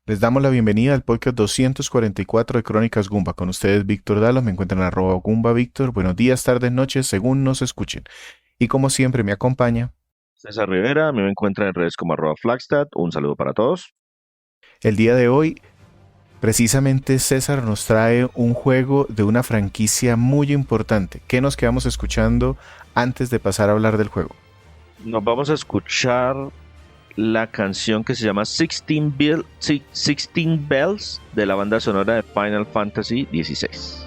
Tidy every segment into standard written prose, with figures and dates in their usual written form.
Les damos la bienvenida al podcast 244 de Crónicas Gumba. Con ustedes, Víctor Dalos. Me encuentran en @GumbaVictor. Buenos días, tardes, noches, según nos escuchen. Y como siempre, me acompaña César Rivera, a mí me encuentran en redes como @Flagstad. Un saludo para todos. el día de hoy. Precisamente César nos trae un juego de una franquicia muy importante. ¿Qué nos quedamos escuchando antes de pasar a hablar del juego? Nos vamos a escuchar la canción que se llama 16 Bells de la banda sonora de Final Fantasy XVI.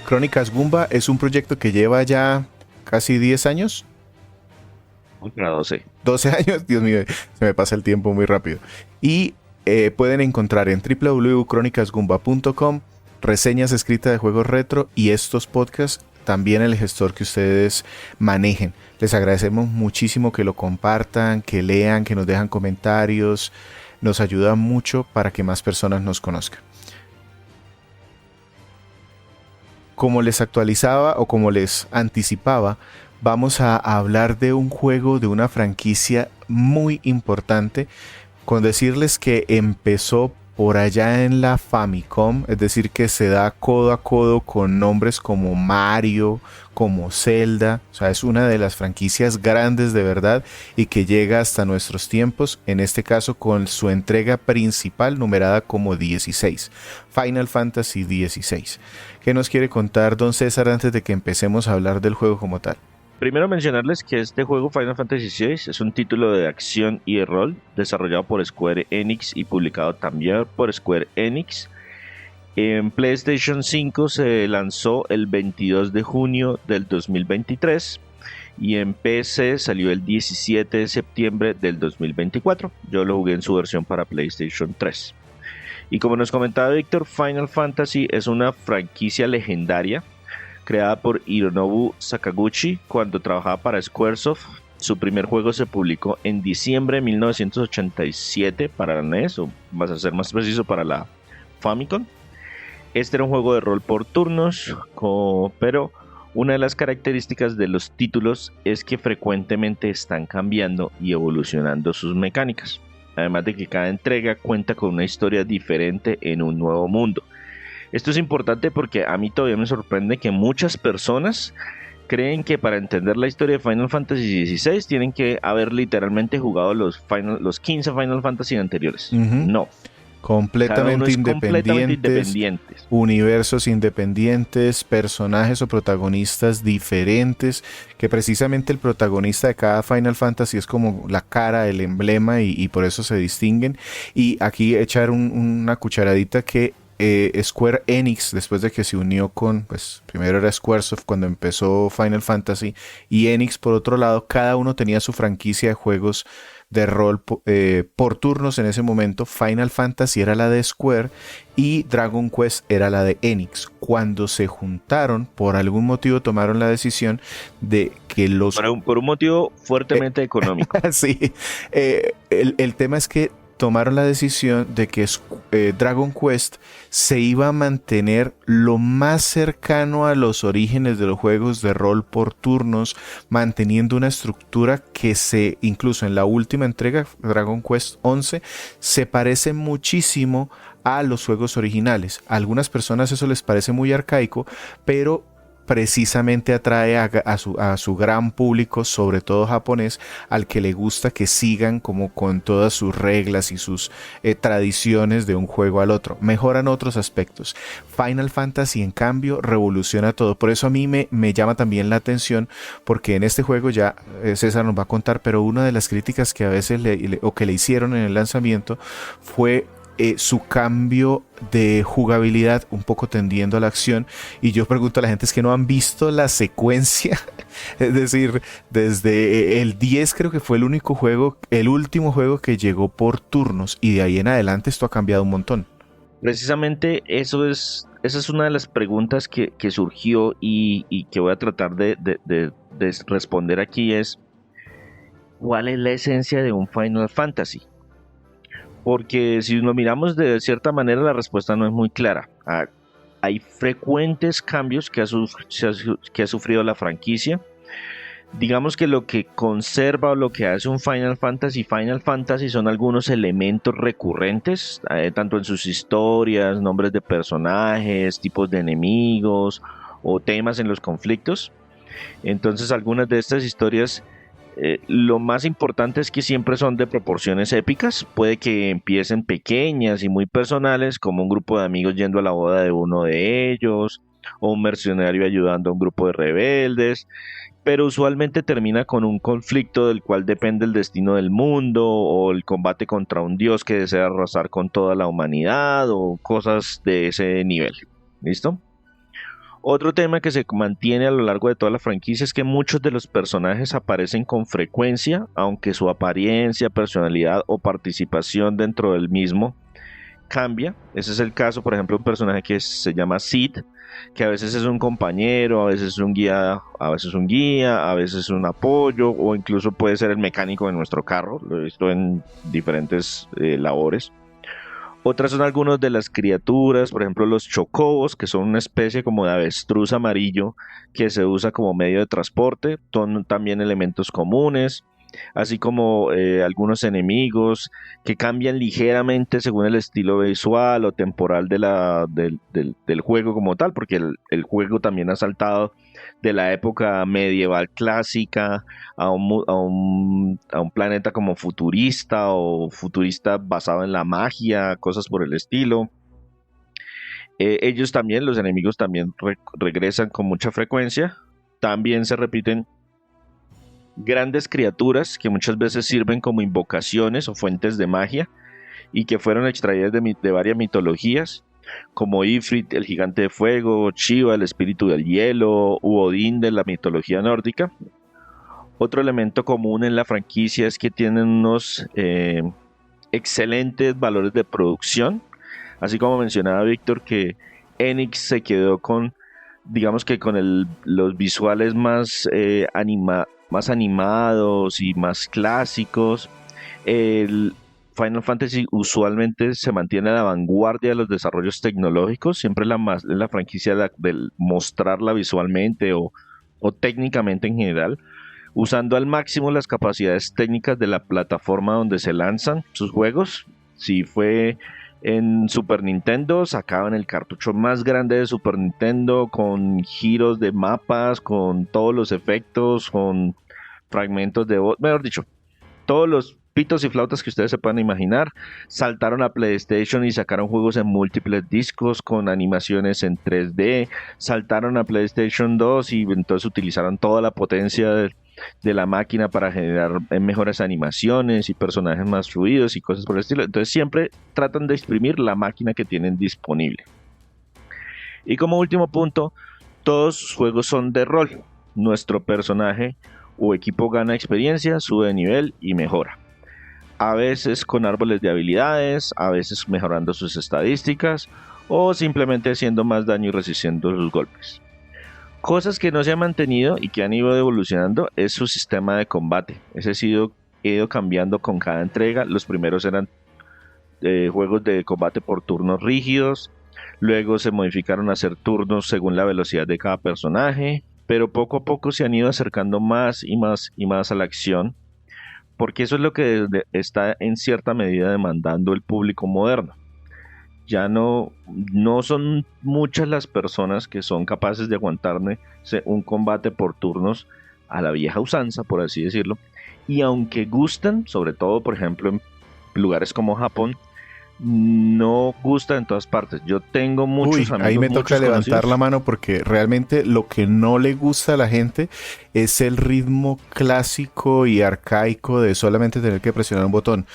Crónicas Gumba es un proyecto que lleva ya casi 10 años. Ultra 12. 12 años, Dios mío, se me pasa el tiempo muy rápido. Y pueden encontrar en www.cronicasgumba.com reseñas escritas de juegos retro y estos podcasts también el gestor que ustedes manejen. Les agradecemos muchísimo que lo compartan, que lean, que nos dejan comentarios. Nos ayuda mucho para que más personas nos conozcan. Como les actualizaba o como les anticipaba, vamos a hablar de un juego de una franquicia muy importante, con decirles que empezó por allá en la Famicom, es decir, que se da codo a codo con nombres como Mario, como Zelda, o sea, es una de las franquicias grandes de verdad y que llega hasta nuestros tiempos, en este caso con su entrega principal numerada como 16, Final Fantasy XVI. ¿Qué nos quiere contar don César antes de que empecemos a hablar del juego como tal? Primero mencionarles que este juego Final Fantasy VI es un título de acción y de rol desarrollado por Square Enix y publicado también por Square Enix. En PlayStation 5 se lanzó el 22 de junio del 2023 y en PC salió el 17 de septiembre del 2024. Yo lo jugué en su versión para PlayStation 3. Y como nos comentaba Víctor, Final Fantasy es una franquicia legendaria creada por Hironobu Sakaguchi cuando trabajaba para Squaresoft. Su primer juego se publicó en diciembre de 1987 para la NES, o vas a ser más preciso, para la Famicom. Este era un juego de rol por turnos, pero una de las características de los títulos es que frecuentemente están cambiando y evolucionando sus mecánicas. Además de que cada entrega cuenta con una historia diferente en un nuevo mundo. Esto es importante porque a mí todavía me sorprende que muchas personas creen que para entender la historia de Final Fantasy XVI tienen que haber literalmente jugado los 15 Final Fantasy anteriores. No. Completamente independientes, universos independientes, personajes o protagonistas diferentes, que precisamente el protagonista de cada Final Fantasy es como la cara, el emblema y por eso se distinguen. Y aquí echar una cucharadita que Square Enix, después de que se unió con, pues primero era Squaresoft cuando empezó Final Fantasy y Enix por otro lado, cada uno tenía su franquicia de juegos de rol por turnos en ese momento. Final Fantasy era la de Square y Dragon Quest era la de Enix. Cuando se juntaron, por algún motivo tomaron la decisión de los... Por un motivo fuertemente económico. Sí, el tema es que tomaron la decisión de que Dragon Quest se iba a mantener lo más cercano a los orígenes de los juegos de rol por turnos, manteniendo una estructura que incluso en la última entrega, Dragon Quest 11, se parece muchísimo a los juegos originales. A algunas personas eso les parece muy arcaico, pero precisamente atrae a su gran público, sobre todo japonés, al que le gusta que sigan como con todas sus reglas y sus tradiciones de un juego al otro. Mejoran otros aspectos. Final Fantasy, en cambio, revoluciona todo. Por eso a mí me llama también la atención, porque en este juego ya César nos va a contar, pero una de las críticas que a veces que le hicieron en el lanzamiento fue su cambio de jugabilidad un poco tendiendo a la acción. Y yo pregunto a la gente, ¿es que no han visto la secuencia? Es decir, desde el 10 creo que fue el último juego que llegó por turnos, y de ahí en adelante esto ha cambiado un montón. Precisamente esa es una de las preguntas que surgió y que voy a tratar de responder aquí es, ¿cuál es la esencia de un Final Fantasy? Porque si lo miramos de cierta manera, la respuesta no es muy clara. Hay frecuentes cambios que ha sufrido la franquicia. Digamos que lo que conserva o lo que hace un Final Fantasy son algunos elementos recurrentes, tanto en sus historias, nombres de personajes, tipos de enemigos o temas en los conflictos. Entonces algunas de estas historias, lo más importante es que siempre son de proporciones épicas. Puede que empiecen pequeñas y muy personales, como un grupo de amigos yendo a la boda de uno de ellos, o un mercenario ayudando a un grupo de rebeldes, pero usualmente termina con un conflicto del cual depende el destino del mundo, o el combate contra un dios que desea arrasar con toda la humanidad, o cosas de ese nivel. ¿Listo? Otro tema que se mantiene a lo largo de toda la franquicia es que muchos de los personajes aparecen con frecuencia, aunque su apariencia, personalidad o participación dentro del mismo cambia. Ese es el caso, por ejemplo, un personaje que se llama Sid, que a veces es un compañero, a veces es un guía, a veces es un apoyo, o incluso puede ser el mecánico de nuestro carro. Lo he visto en diferentes labores. Otras son algunas de las criaturas, por ejemplo los chocobos, que son una especie como de avestruz amarillo que se usa como medio de transporte. Son también elementos comunes, así como algunos enemigos que cambian ligeramente según el estilo visual o temporal del juego como tal, porque el juego también ha saltado de la época medieval clásica a un planeta como futurista, o futurista basado en la magia, cosas por el estilo. Ellos también, los enemigos también regresan con mucha frecuencia. También se repiten grandes criaturas que muchas veces sirven como invocaciones o fuentes de magia y que fueron extraídas de varias mitologías, como Ifrit, el gigante de fuego, Shiva, el espíritu del hielo, u Odín de la mitología nórdica. Otro elemento común en la franquicia es que tienen unos excelentes valores de producción, así como mencionaba Víctor, que Enix se quedó con, digamos que con los visuales más animados y más clásicos. El Final Fantasy usualmente se mantiene a la vanguardia de los desarrollos tecnológicos, siempre la franquicia del mostrarla visualmente o técnicamente en general, usando al máximo las capacidades técnicas de la plataforma donde se lanzan sus juegos. Si fue en Super Nintendo, sacaban el cartucho más grande de Super Nintendo, con giros de mapas, con todos los efectos, con fragmentos de voz, mejor dicho, todos los pitos y flautas que ustedes se puedan imaginar. Saltaron a PlayStation y sacaron juegos en múltiples discos con animaciones en 3D. Saltaron a PlayStation 2 y entonces utilizaron toda la potencia de la máquina para generar mejores animaciones y personajes más fluidos y cosas por el estilo. Entonces siempre tratan de exprimir la máquina que tienen disponible. Y como último punto, todos sus juegos son de rol. Nuestro personaje o equipo gana experiencia, sube de nivel y mejora. A veces con árboles de habilidades, a veces mejorando sus estadísticas, o simplemente haciendo más daño y resistiendo los golpes. Cosas que no se han mantenido y que han ido evolucionando es su sistema de combate. Ese ha ido cambiando con cada entrega. Los primeros eran juegos de combate por turnos rígidos, luego se modificaron a hacer turnos según la velocidad de cada personaje, pero poco a poco se han ido acercando más y más y más a la acción, porque eso es lo que está en cierta medida demandando el público moderno. Ya no son muchas las personas que son capaces de aguantarme un combate por turnos a la vieja usanza, por así decirlo, y aunque gustan, sobre todo por ejemplo en lugares como Japón, no gusta en todas partes. Yo tengo muchos amigos. Ahí me toca levantar la mano, porque realmente lo que no le gusta a la gente es el ritmo clásico y arcaico de solamente tener que presionar un botón,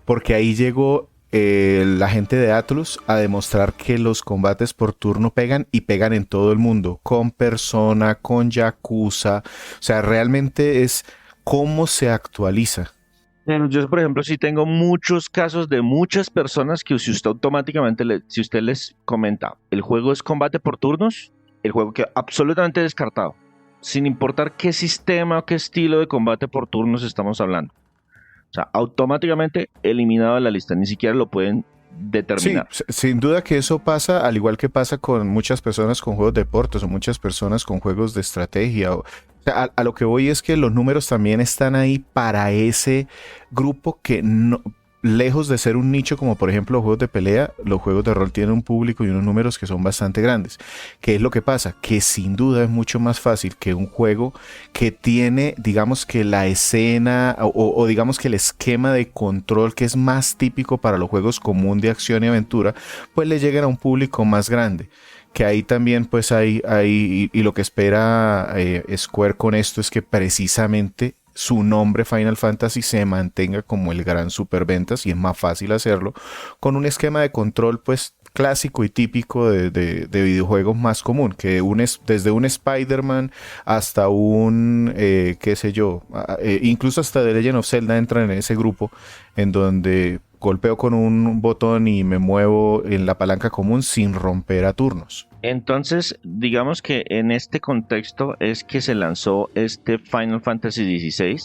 porque ahí llegó la gente de Atlus a demostrar que los combates por turno pegan y pegan en todo el mundo, con Persona, con Yakuza, o sea, realmente es cómo se actualiza. Bueno, yo, por ejemplo, sí tengo muchos casos de muchas personas que si usted automáticamente, si usted les comenta, el juego es combate por turnos, el juego queda absolutamente descartado, sin importar qué sistema o qué estilo de combate por turnos estamos hablando. O sea, automáticamente eliminado de la lista, ni siquiera lo pueden Sí, determinar. sin duda que eso pasa, al igual que pasa con muchas personas con juegos de deportes o muchas personas con juegos de estrategia. O sea, a lo que voy es que los números también están ahí para ese grupo que no, lejos de ser un nicho como por ejemplo los juegos de pelea, los juegos de rol tienen un público y unos números que son bastante grandes. ¿Qué es lo que pasa? Que sin duda es mucho más fácil que un juego que tiene, digamos que la escena o digamos que el esquema de control que es más típico para los juegos común de acción y aventura, pues le lleguen a un público más grande. Que ahí también pues hay y lo que espera Square con esto es que precisamente su nombre Final Fantasy se mantenga como el gran superventas y es más fácil hacerlo con un esquema de control pues clásico y típico de videojuegos más común, que desde un Spider-Man hasta un, qué sé yo, incluso hasta The Legend of Zelda entra en ese grupo en donde golpeo con un botón y me muevo en la palanca común sin romper a turnos. Entonces, digamos que en este contexto es que se lanzó este Final Fantasy XVI,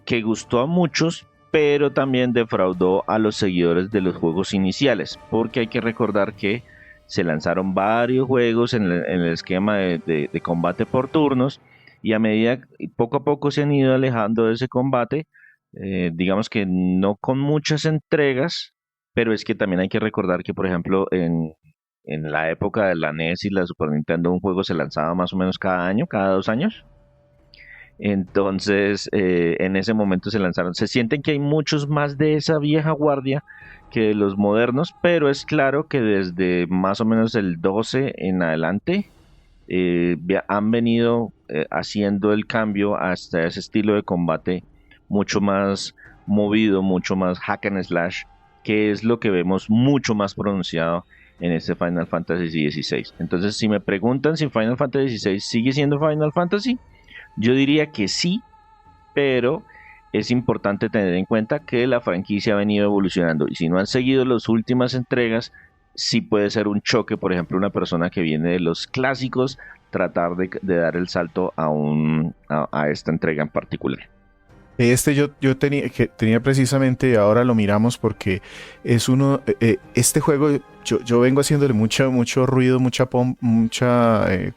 que gustó a muchos, pero también defraudó a los seguidores de los juegos iniciales, porque hay que recordar que se lanzaron varios juegos en el esquema de combate por turnos, y a medida, poco a poco se han ido alejando de ese combate, digamos que no con muchas entregas, pero es que también hay que recordar que, por ejemplo, en la época de la NES y la Super Nintendo, un juego se lanzaba más o menos cada año, cada 2 años. Entonces, en ese momento se lanzaron. Se sienten que hay muchos más de esa vieja guardia que de los modernos, pero es claro que desde más o menos el 12 en adelante han venido haciendo el cambio hasta ese estilo de combate mucho más movido, mucho más hack and slash, que es lo que vemos mucho más pronunciado en este Final Fantasy XVI. Entonces, si me preguntan si Final Fantasy XVI sigue siendo Final Fantasy, yo diría que sí, pero es importante tener en cuenta que la franquicia ha venido evolucionando y si no han seguido las últimas entregas, sí puede ser un choque, por ejemplo, una persona que viene de los clásicos, tratar de dar el salto a esta entrega en particular. Yo tenía precisamente, ahora lo miramos porque es este juego, yo vengo haciéndole mucho ruido, mucha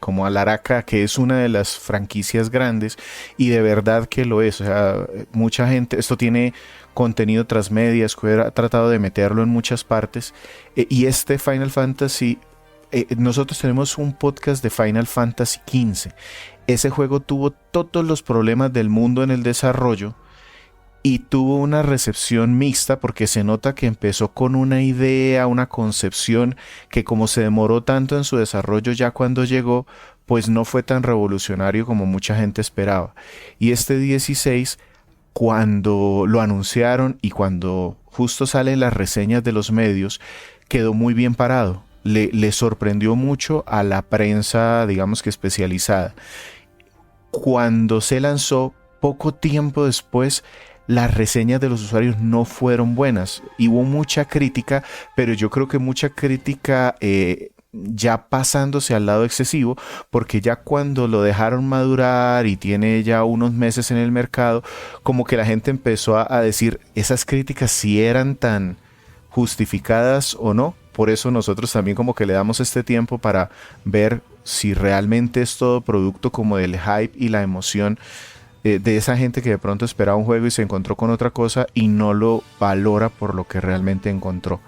como alaraca, que es una de las franquicias grandes y de verdad que lo es, o sea, mucha gente, esto tiene contenido transmedia, Square ha tratado de meterlo en muchas partes y este Final Fantasy, nosotros tenemos un podcast de Final Fantasy XV. Ese juego tuvo todos los problemas del mundo en el desarrollo y tuvo una recepción mixta porque se nota que empezó con una idea, una concepción que como se demoró tanto en su desarrollo ya cuando llegó, pues no fue tan revolucionario como mucha gente esperaba. Y este 16, cuando lo anunciaron y cuando justo salen las reseñas de los medios, quedó muy bien parado. Le sorprendió mucho a la prensa, digamos que especializada. Cuando se lanzó, poco tiempo después, las reseñas de los usuarios no fueron buenas. Y hubo mucha crítica, pero yo creo que mucha crítica ya pasándose al lado excesivo, porque ya cuando lo dejaron madurar y tiene ya unos meses en el mercado, como que la gente empezó a decir esas críticas si eran tan justificadas o no. Por eso nosotros también como que le damos este tiempo para ver si realmente es todo producto como del hype y la emoción de esa gente que de pronto esperaba un juego y se encontró con otra cosa y no lo valora por lo que realmente encontró.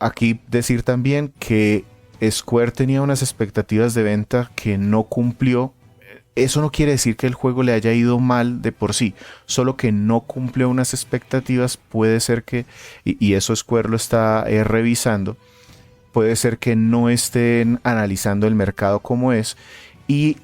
Aquí decir también que Square tenía unas expectativas de venta que no cumplió. Eso no quiere decir que el juego le haya ido mal de por sí, solo que no cumplió unas expectativas. Puede ser que, y eso Square lo está revisando, puede ser que no estén analizando el mercado como es y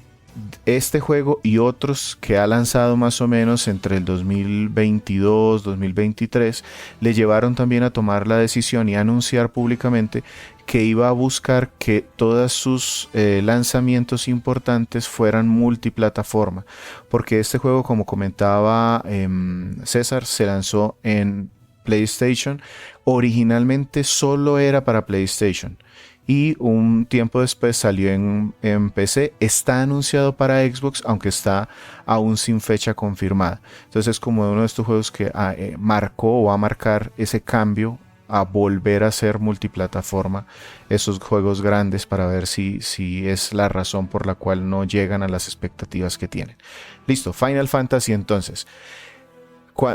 este juego y otros que ha lanzado más o menos entre el 2022, 2023, le llevaron también a tomar la decisión y a anunciar públicamente que iba a buscar que todos sus lanzamientos importantes fueran multiplataforma, porque este juego, como comentaba César, se lanzó en PlayStation. Originalmente solo era para PlayStation y un tiempo después salió en PC. Está anunciado para Xbox, aunque está aún sin fecha confirmada. Entonces es como uno de estos juegos que marcó o va a marcar ese cambio a volver a ser multiplataforma, esos juegos grandes, para ver si es la razón por la cual no llegan a las expectativas que tienen. Listo, Final Fantasy entonces.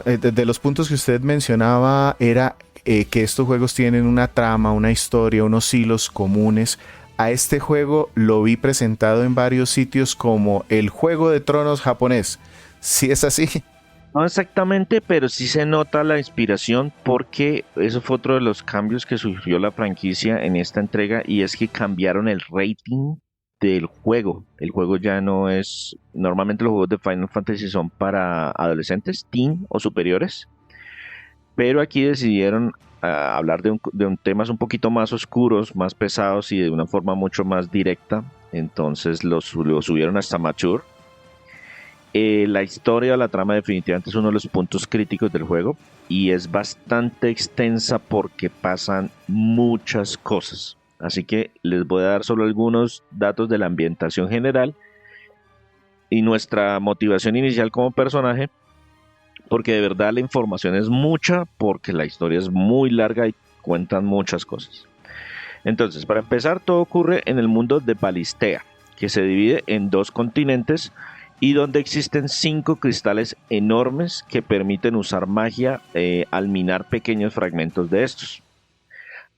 De los puntos que usted mencionaba era que estos juegos tienen una trama, una historia, unos hilos comunes. A este juego lo vi presentado en varios sitios como el Juego de Tronos japonés. ¿Sí es así? No exactamente, pero sí se nota la inspiración, porque eso fue otro de los cambios que sufrió la franquicia en esta entrega, y es que cambiaron el rating del juego. El juego ya no es... Normalmente los juegos de Final Fantasy son para adolescentes, teen o superiores, pero aquí decidieron hablar de temas un poquito más oscuros, más pesados y de una forma mucho más directa. Entonces lo subieron hasta mature. La historia, la trama definitivamente es uno de los puntos críticos del juego, y es bastante extensa porque pasan muchas cosas. Así que les voy a dar solo algunos datos de la ambientación general y nuestra motivación inicial como personaje, porque de verdad la información es mucha, porque la historia es muy larga y cuentan muchas cosas. Entonces, para empezar, todo ocurre en el mundo de Balistea, que se divide en 2 continentes y donde existen 5 cristales enormes que permiten usar magia al minar pequeños fragmentos de estos.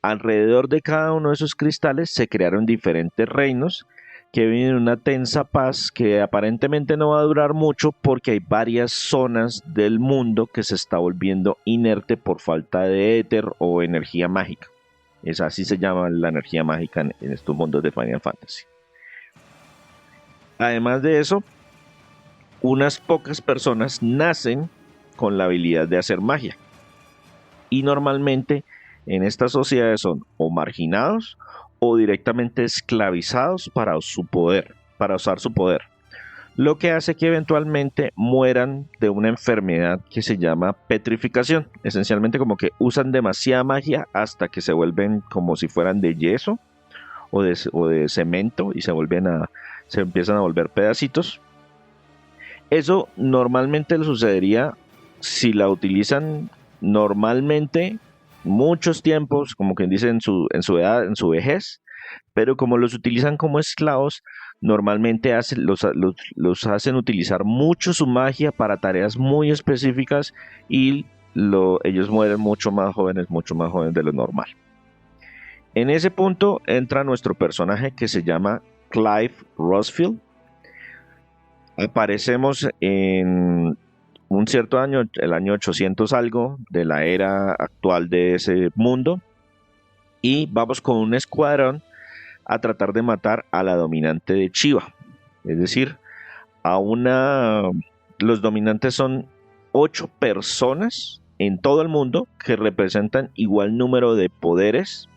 Alrededor de cada uno de esos cristales se crearon diferentes reinos que viven en una tensa paz que aparentemente no va a durar mucho, porque hay varias zonas del mundo que se está volviendo inerte por falta de éter o energía mágica. Es así se llama la energía mágica en estos mundos de Final Fantasy. Además de eso, unas pocas personas nacen con la habilidad de hacer magia, y normalmente en estas sociedades son o marginados o directamente esclavizados para usar su poder, lo que hace que eventualmente mueran de una enfermedad que se llama petrificación. Esencialmente como que usan demasiada magia hasta que se vuelven como si fueran de yeso o de cemento, y se empiezan a volver pedacitos. Eso normalmente le sucedería si la utilizan normalmente muchos tiempos, como quien dice, en su edad, en su vejez, pero como los utilizan como esclavos, normalmente los hacen utilizar mucho su magia para tareas muy específicas, y ellos mueren mucho más jóvenes de lo normal. En ese punto entra nuestro personaje, que se llama Clive Rosfield. Aparecemos en un cierto año, el año 800 algo de la era actual de ese mundo, y vamos con un escuadrón a tratar de matar a la dominante de Chiva. Es decir, los dominantes son 8 personas en todo el mundo que representan igual número de poderes,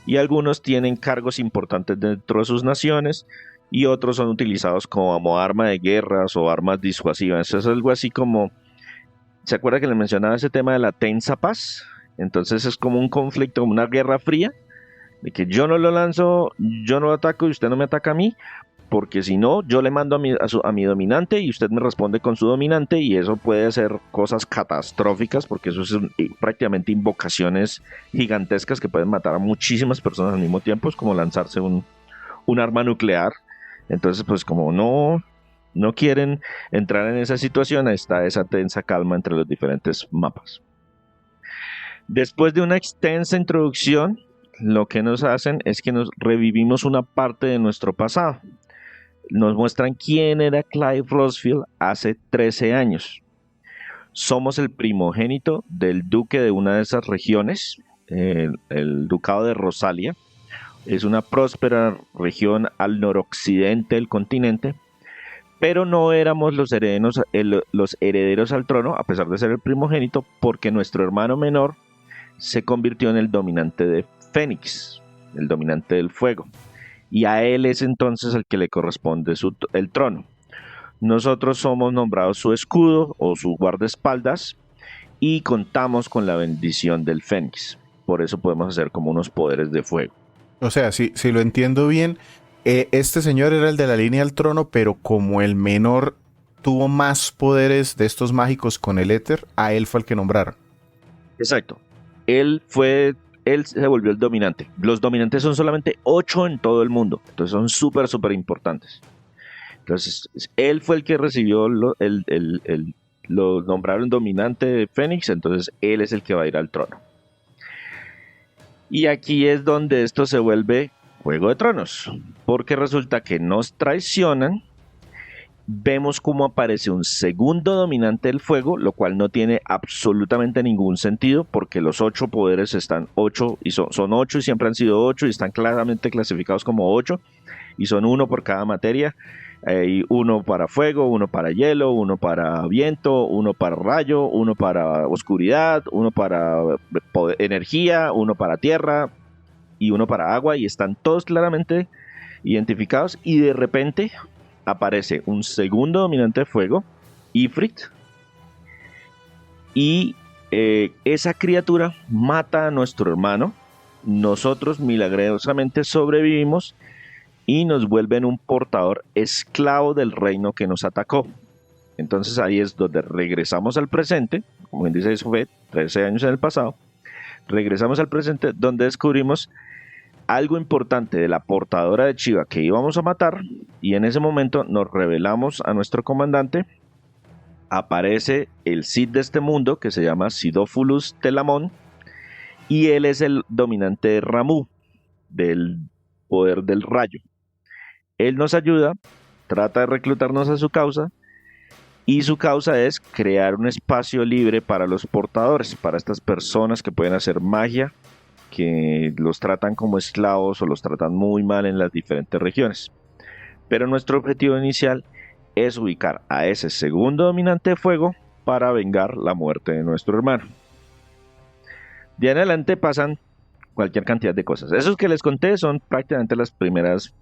y algunos tienen cargos importantes dentro de sus naciones, y otros son utilizados como arma de guerras o armas disuasivas. Eso es algo así como... ¿Se acuerda que le mencionaba ese tema de la tensa paz? Entonces es como un conflicto, como una guerra fría, de que yo no lo lanzo, yo no lo ataco y usted no me ataca a mí, porque si no, yo le mando a mi dominante y usted me responde con su dominante, y eso puede ser cosas catastróficas, porque eso es prácticamente invocaciones gigantescas que pueden matar a muchísimas personas al mismo tiempo. Es como lanzarse un arma nuclear. Entonces, pues como no quieren entrar en esa situación, está esa tensa calma entre los diferentes mapas. Después de una extensa introducción, lo que nos hacen es que nos revivimos una parte de nuestro pasado. Nos muestran quién era Clive Rosfield hace 13 años. Somos el primogénito del duque de una de esas regiones, el ducado de Rosalia. Es una próspera región al noroccidente del continente, pero no éramos los herederos al trono, a pesar de ser el primogénito, porque nuestro hermano menor se convirtió en el dominante de Fénix, el dominante del fuego, y a él es entonces el que le corresponde el trono. Nosotros somos nombrados su escudo o su guardaespaldas y contamos con la bendición del Fénix. Por eso podemos hacer como unos poderes de fuego. O sea, si lo entiendo bien, este señor era el de la línea del trono, pero como el menor tuvo más poderes de estos mágicos con el éter, a él fue el que nombraron. Exacto. Él se volvió el dominante. Los dominantes son solamente 8 en todo el mundo. Entonces son súper importantes. Entonces, él fue el que recibió lo nombraron dominante de Fénix, entonces él es el que va a ir al trono. Y aquí es donde esto se vuelve Juego de Tronos, porque resulta que nos traicionan. Vemos cómo aparece un segundo dominante del fuego, lo cual no tiene absolutamente ningún sentido, porque los 8 poderes están 8 y son 8 y siempre han sido 8 y están claramente clasificados como 8 y son 1 por cada materia. Hay 1 para fuego, 1 para hielo, 1 para viento, 1 para rayo, 1 para oscuridad, 1 para energía, 1 para tierra y 1 para agua, y están todos claramente identificados. Y de repente aparece un segundo dominante de fuego, Ifrit, y esa criatura mata a nuestro hermano. Nosotros milagrosamente sobrevivimos y nos vuelven un portador esclavo del reino que nos atacó. Entonces ahí es donde regresamos al presente, como bien dice, eso fue 13 años en el pasado. Regresamos al presente donde descubrimos algo importante de la portadora de Chiva que íbamos a matar, y en ese momento nos revelamos a nuestro comandante. Aparece el Cid de este mundo que se llama Sidófulus Telamón, y él es el dominante de Ramu, del poder del rayo. Él nos ayuda, trata de reclutarnos a su causa, y su causa es crear un espacio libre para los portadores, para estas personas que pueden hacer magia, que los tratan como esclavos o los tratan muy mal en las diferentes regiones. Pero nuestro objetivo inicial es ubicar a ese segundo dominante de fuego para vengar la muerte de nuestro hermano. De en adelante pasan cualquier cantidad de cosas. Esos que les conté son prácticamente las primeras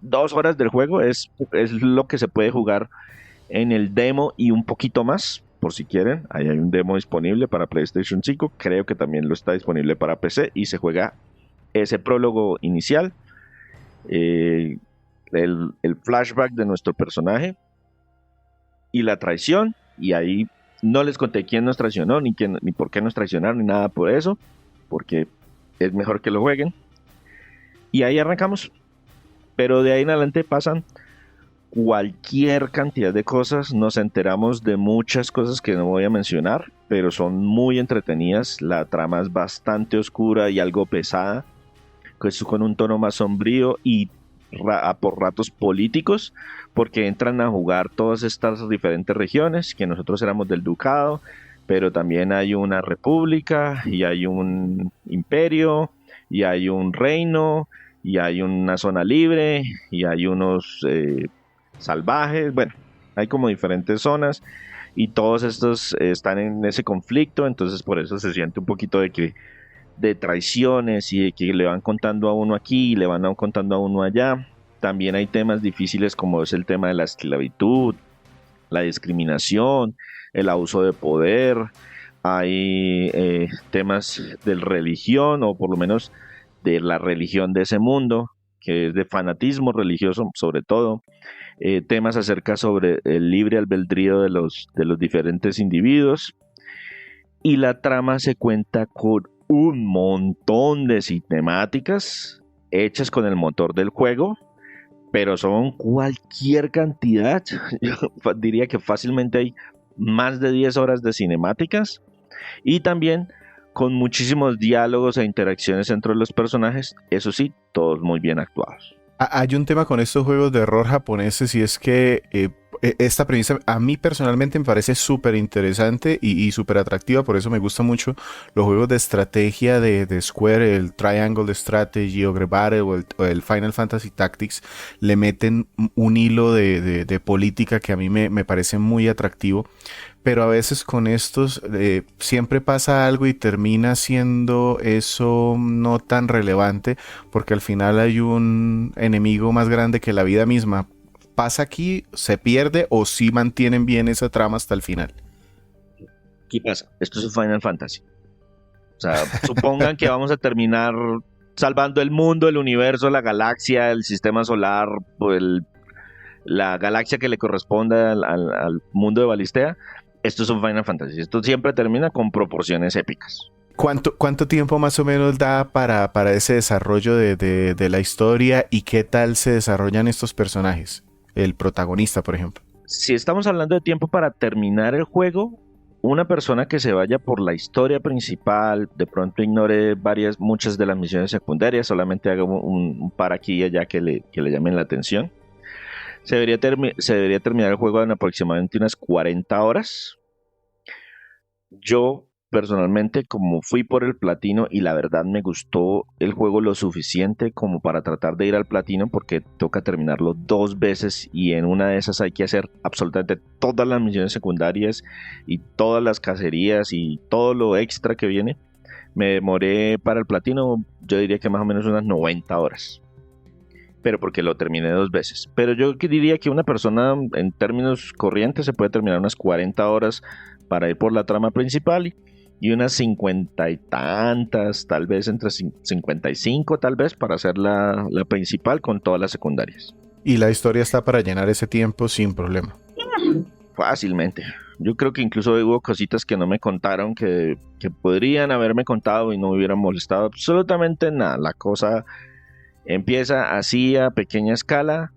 2 horas del juego. Es lo que se puede jugar en el demo y un poquito más, por si quieren. Ahí hay un demo disponible para PlayStation 5. Creo que también lo está disponible para PC, y se juega ese prólogo inicial, el flashback de nuestro personaje y la traición. Y ahí no les conté quién nos traicionó, ni por qué nos traicionaron, ni nada por eso, porque es mejor que lo jueguen. Y ahí arrancamos. Pero de ahí en adelante pasan cualquier cantidad de cosas. Nos enteramos de muchas cosas que no voy a mencionar, pero son muy entretenidas. La trama es bastante oscura y algo pesada, con un tono más sombrío y por ratos políticos, porque entran a jugar todas estas diferentes regiones, que nosotros éramos del ducado, pero también hay una república y hay un imperio y hay un reino y hay una zona libre y hay unos salvajes. Bueno, hay como diferentes zonas y todos estos están en ese conflicto. Entonces por eso se siente un poquito de traiciones y de que le van contando a uno aquí y le van contando a uno allá. También hay temas difíciles como es el tema de la esclavitud, la discriminación, el abuso de poder. Hay temas de religión, o por lo menos de la religión de ese mundo, que es de fanatismo religioso sobre todo. Temas acerca sobre el libre albedrío de los diferentes individuos. Y la trama se cuenta con un montón de cinemáticas hechas con el motor del juego, pero son cualquier cantidad. Yo diría que fácilmente hay más de 10 horas de cinemáticas, y también con muchísimos diálogos e interacciones entre los personajes, eso sí, todos muy bien actuados. Hay un tema con estos juegos de rol japoneses, y es que esta premisa a mí personalmente me parece súper interesante y súper atractiva, por eso me gustan mucho los juegos de estrategia de Square, el Triangle Strategy, Ogre Battle o el Final Fantasy Tactics, le meten un hilo de política que a mí me parece muy atractivo. Pero a veces con estos siempre pasa algo y termina siendo eso no tan relevante porque al final hay un enemigo más grande que la vida misma. ¿Pasa aquí, se pierde o sí mantienen bien esa trama hasta el final? ¿Qué pasa? Esto es un Final Fantasy. O sea, supongan que vamos a terminar salvando el mundo, el universo, la galaxia, el sistema solar, o la galaxia que le corresponda al mundo de Balistea. Esto es un Final Fantasy. Esto siempre termina con proporciones épicas. ¿Cuánto tiempo más o menos da para ese desarrollo de la historia y qué tal se desarrollan estos personajes? El protagonista, por ejemplo. Si estamos hablando de tiempo para terminar el juego, una persona que se vaya por la historia principal, de pronto ignore muchas de las misiones secundarias, solamente haga un par aquí y allá que le llamen la atención. Se debería terminar el juego en aproximadamente unas 40 horas. Yo, personalmente, como fui por el platino y la verdad me gustó el juego lo suficiente como para tratar de ir al platino, porque toca terminarlo 2 veces y en una de esas hay que hacer absolutamente todas las misiones secundarias y todas las cacerías y todo lo extra que viene. Me demoré para el platino, yo diría que más o menos unas 90 horas. Pero porque lo terminé 2 veces. Pero yo diría que una persona en términos corrientes se puede terminar unas 40 horas para ir por la trama principal y unas 50 y tantas, tal vez entre 55 tal vez para hacer la principal con todas las secundarias. Y la historia está para llenar ese tiempo sin problema. Fácilmente. Yo creo que incluso hubo cositas que no me contaron que podrían haberme contado y no me hubieran molestado absolutamente nada. La cosa empieza así a pequeña escala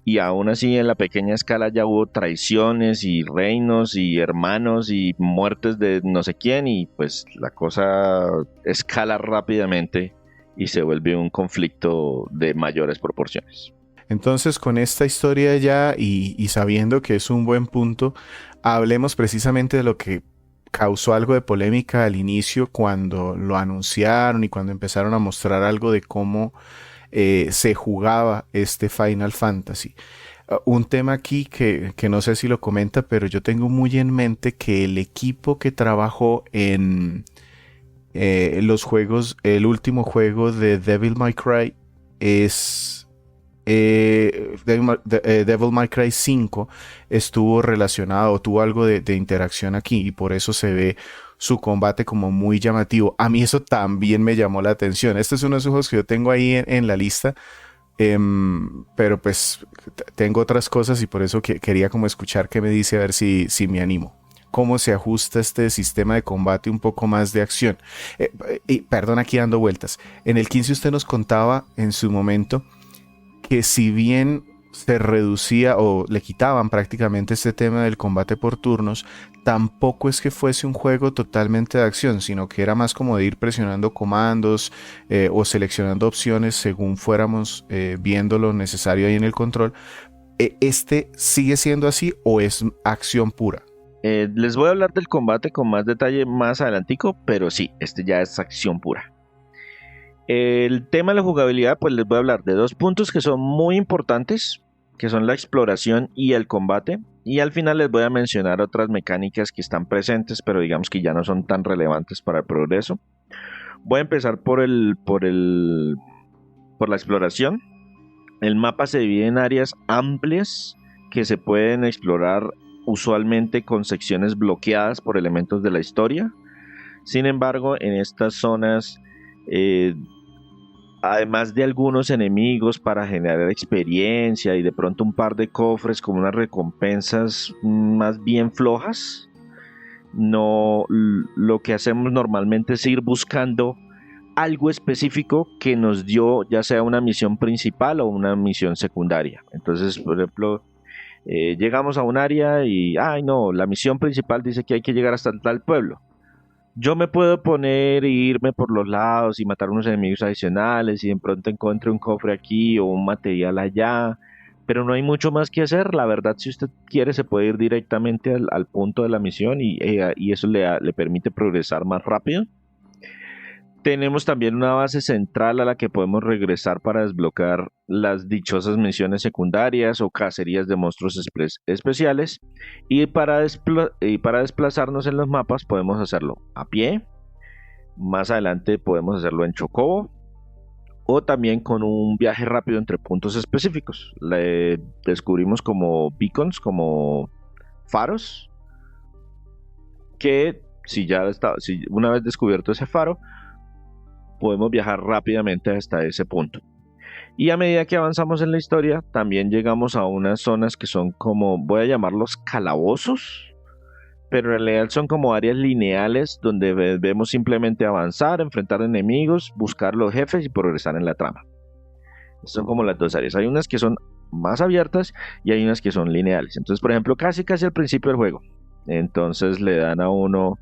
y aún así en la pequeña escala ya hubo traiciones y reinos y hermanos y muertes de no sé quién y pues la cosa escala rápidamente y se vuelve un conflicto de mayores proporciones. Entonces, con esta historia ya y sabiendo que es un buen punto, hablemos precisamente de lo que causó algo de polémica al inicio cuando lo anunciaron y cuando empezaron a mostrar algo de cómo se jugaba este Final Fantasy. Un tema aquí que no sé si lo comenta, pero yo tengo muy en mente que el equipo que trabajó en los juegos, el último juego de Devil May Cry es Devil May Cry 5 estuvo relacionado, tuvo algo de interacción aquí y por eso se ve su combate como muy llamativo. A mí eso también me llamó la atención. Este es uno de esos juegos que yo tengo ahí en la lista, pero pues tengo otras cosas y por eso quería como escuchar qué me dice a ver si me animo. Cómo se ajusta este sistema de combate un poco más de acción. Y perdón, aquí dando vueltas. En el 15 usted nos contaba en su momento que si bien se reducía o le quitaban prácticamente este tema del combate por turnos, tampoco es que fuese un juego totalmente de acción, sino que era más como de ir presionando comandos o seleccionando opciones según fuéramos viendo lo necesario ahí en el control. ¿Este sigue siendo así o es acción pura? Les voy a hablar del combate con más detalle más adelantico, pero sí, este ya es acción pura. El tema de la jugabilidad, pues les voy a hablar de 2 puntos que son muy importantes, que son la exploración y el combate, y al final les voy a mencionar otras mecánicas que están presentes, pero digamos que ya no son tan relevantes para el progreso. Voy a empezar por la exploración. El mapa se divide en áreas amplias que se pueden explorar usualmente con secciones bloqueadas por elementos de la historia. Sin embargo, en estas zonas además de algunos enemigos para generar experiencia y de pronto un par de cofres como unas recompensas más bien flojas, no, lo que hacemos normalmente es ir buscando algo específico que nos dio ya sea una misión principal o una misión secundaria. Entonces, por ejemplo, llegamos a un área y, ay no, la misión principal dice que hay que llegar hasta tal pueblo. Yo me puedo poner e irme por los lados y matar unos enemigos adicionales y de pronto encuentro un cofre aquí o un material allá, pero no hay mucho más que hacer. La verdad, si usted quiere, se puede ir directamente al punto de la misión y eso le permite progresar más rápido. Tenemos también una base central a la que podemos regresar para desbloquear las dichosas misiones secundarias o cacerías de monstruos especiales. Y para desplazarnos en los mapas podemos hacerlo a pie. Más adelante podemos hacerlo en Chocobo o también con un viaje rápido entre puntos específicos. Le descubrimos como beacons, como faros, que si una vez descubierto ese faro, podemos viajar rápidamente hasta ese punto. Y a medida que avanzamos en la historia, también llegamos a unas zonas que son como, voy a llamarlos calabozos, pero en realidad son como áreas lineales donde debemos simplemente avanzar, enfrentar enemigos, buscar los jefes y progresar en la trama. Son como las dos áreas. Hay unas que son más abiertas y hay unas que son lineales. Entonces, por ejemplo, casi al principio del juego, entonces le dan a uno,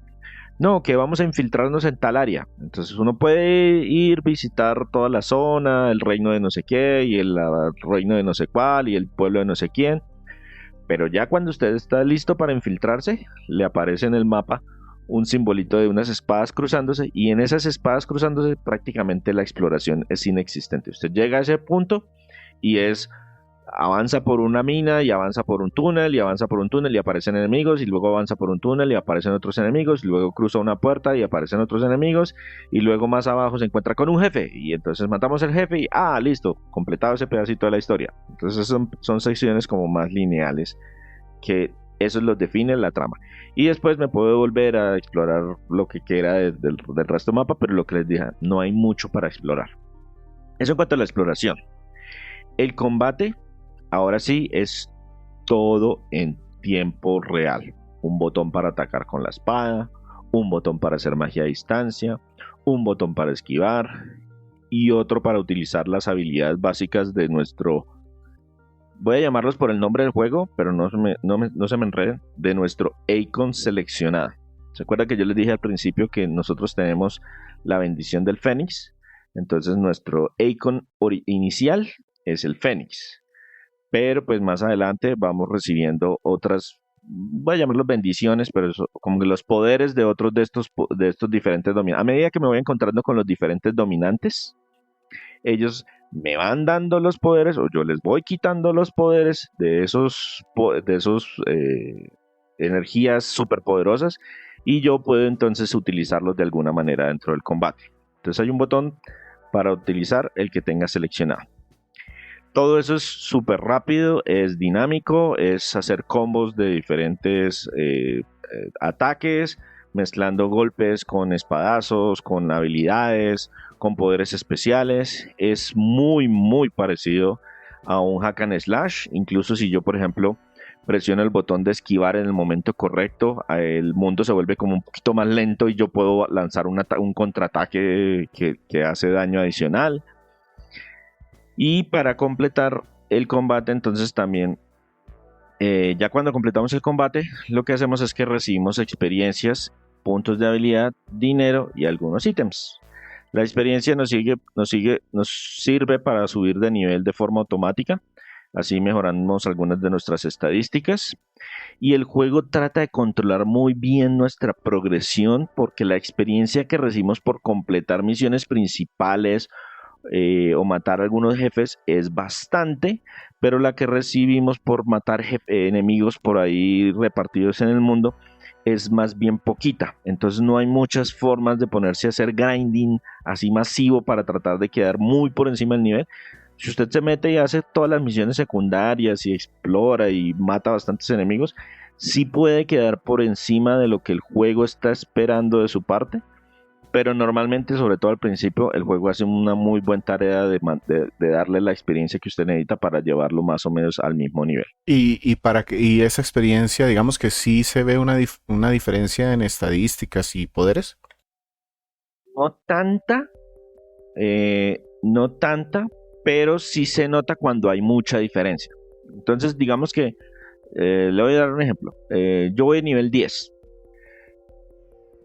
no, que vamos a infiltrarnos en tal área. Entonces uno puede ir, visitar toda la zona, el reino de no sé qué, y el reino de no sé cuál, y el pueblo de no sé quién. Pero ya cuando usted está listo para infiltrarse, le aparece en el mapa un simbolito de unas espadas cruzándose, y en esas espadas cruzándose prácticamente la exploración es inexistente. Usted llega a ese punto y avanza por una mina y avanza por un túnel y avanza por un túnel y aparecen enemigos y luego avanza por un túnel y aparecen otros enemigos y luego cruza una puerta y aparecen otros enemigos y luego más abajo se encuentra con un jefe y entonces matamos al jefe y listo, completado ese pedacito de la historia. Entonces son secciones como más lineales que eso los define la trama. Y después me puedo volver a explorar lo que quiera del resto del mapa, pero lo que les dije, no hay mucho para explorar. Eso en cuanto a la exploración. El combate ahora sí es todo en tiempo real. Un botón para atacar con la espada, un botón para hacer magia a distancia, un botón para esquivar y otro para utilizar las habilidades básicas de nuestro, voy a llamarlos por el nombre del juego, pero no se me enreden, de nuestro Eikon seleccionada. ¿Se acuerda que yo les dije al principio que nosotros tenemos la bendición del Fénix? Entonces nuestro Eikon inicial es el Fénix. Pero pues más adelante vamos recibiendo otras, voy a llamarlos bendiciones, pero como que los poderes de otros de estos diferentes dominantes. A medida que me voy encontrando con los diferentes dominantes, ellos me van dando los poderes o yo les voy quitando los poderes de esos energías superpoderosas y yo puedo entonces utilizarlos de alguna manera dentro del combate. Entonces hay un botón para utilizar el que tenga seleccionado. Todo eso es súper rápido, es dinámico, es hacer combos de diferentes ataques, mezclando golpes con espadazos, con habilidades, con poderes especiales. Es muy, muy parecido a un hack and slash. Incluso si yo, por ejemplo, presiono el botón de esquivar en el momento correcto, el mundo se vuelve como un poquito más lento y yo puedo lanzar un contraataque que hace daño adicional. Y para completar el combate, entonces también, ya cuando completamos el combate, lo que hacemos es que recibimos experiencias, puntos de habilidad, dinero y algunos ítems. La experiencia nos sirve para subir de nivel de forma automática, así mejoramos algunas de nuestras estadísticas. Y el juego trata de controlar muy bien nuestra progresión, porque la experiencia que recibimos por completar misiones principales o matar a algunos jefes es bastante, pero la que recibimos por matar enemigos por ahí repartidos en el mundo es más bien poquita. Entonces no hay muchas formas de ponerse a hacer grinding así masivo para tratar de quedar muy por encima del nivel. Si usted se mete y hace todas las misiones secundarias y explora y mata bastantes enemigos, sí puede quedar por encima de lo que el juego está esperando de su parte. Pero normalmente, sobre todo al principio, el juego hace una muy buena tarea de darle la experiencia que usted necesita para llevarlo más o menos al mismo nivel. Y esa experiencia, digamos que sí se ve una diferencia en estadísticas y poderes. No tanta, pero sí se nota cuando hay mucha diferencia. Entonces, digamos que, le voy a dar un ejemplo. Yo voy a nivel 10.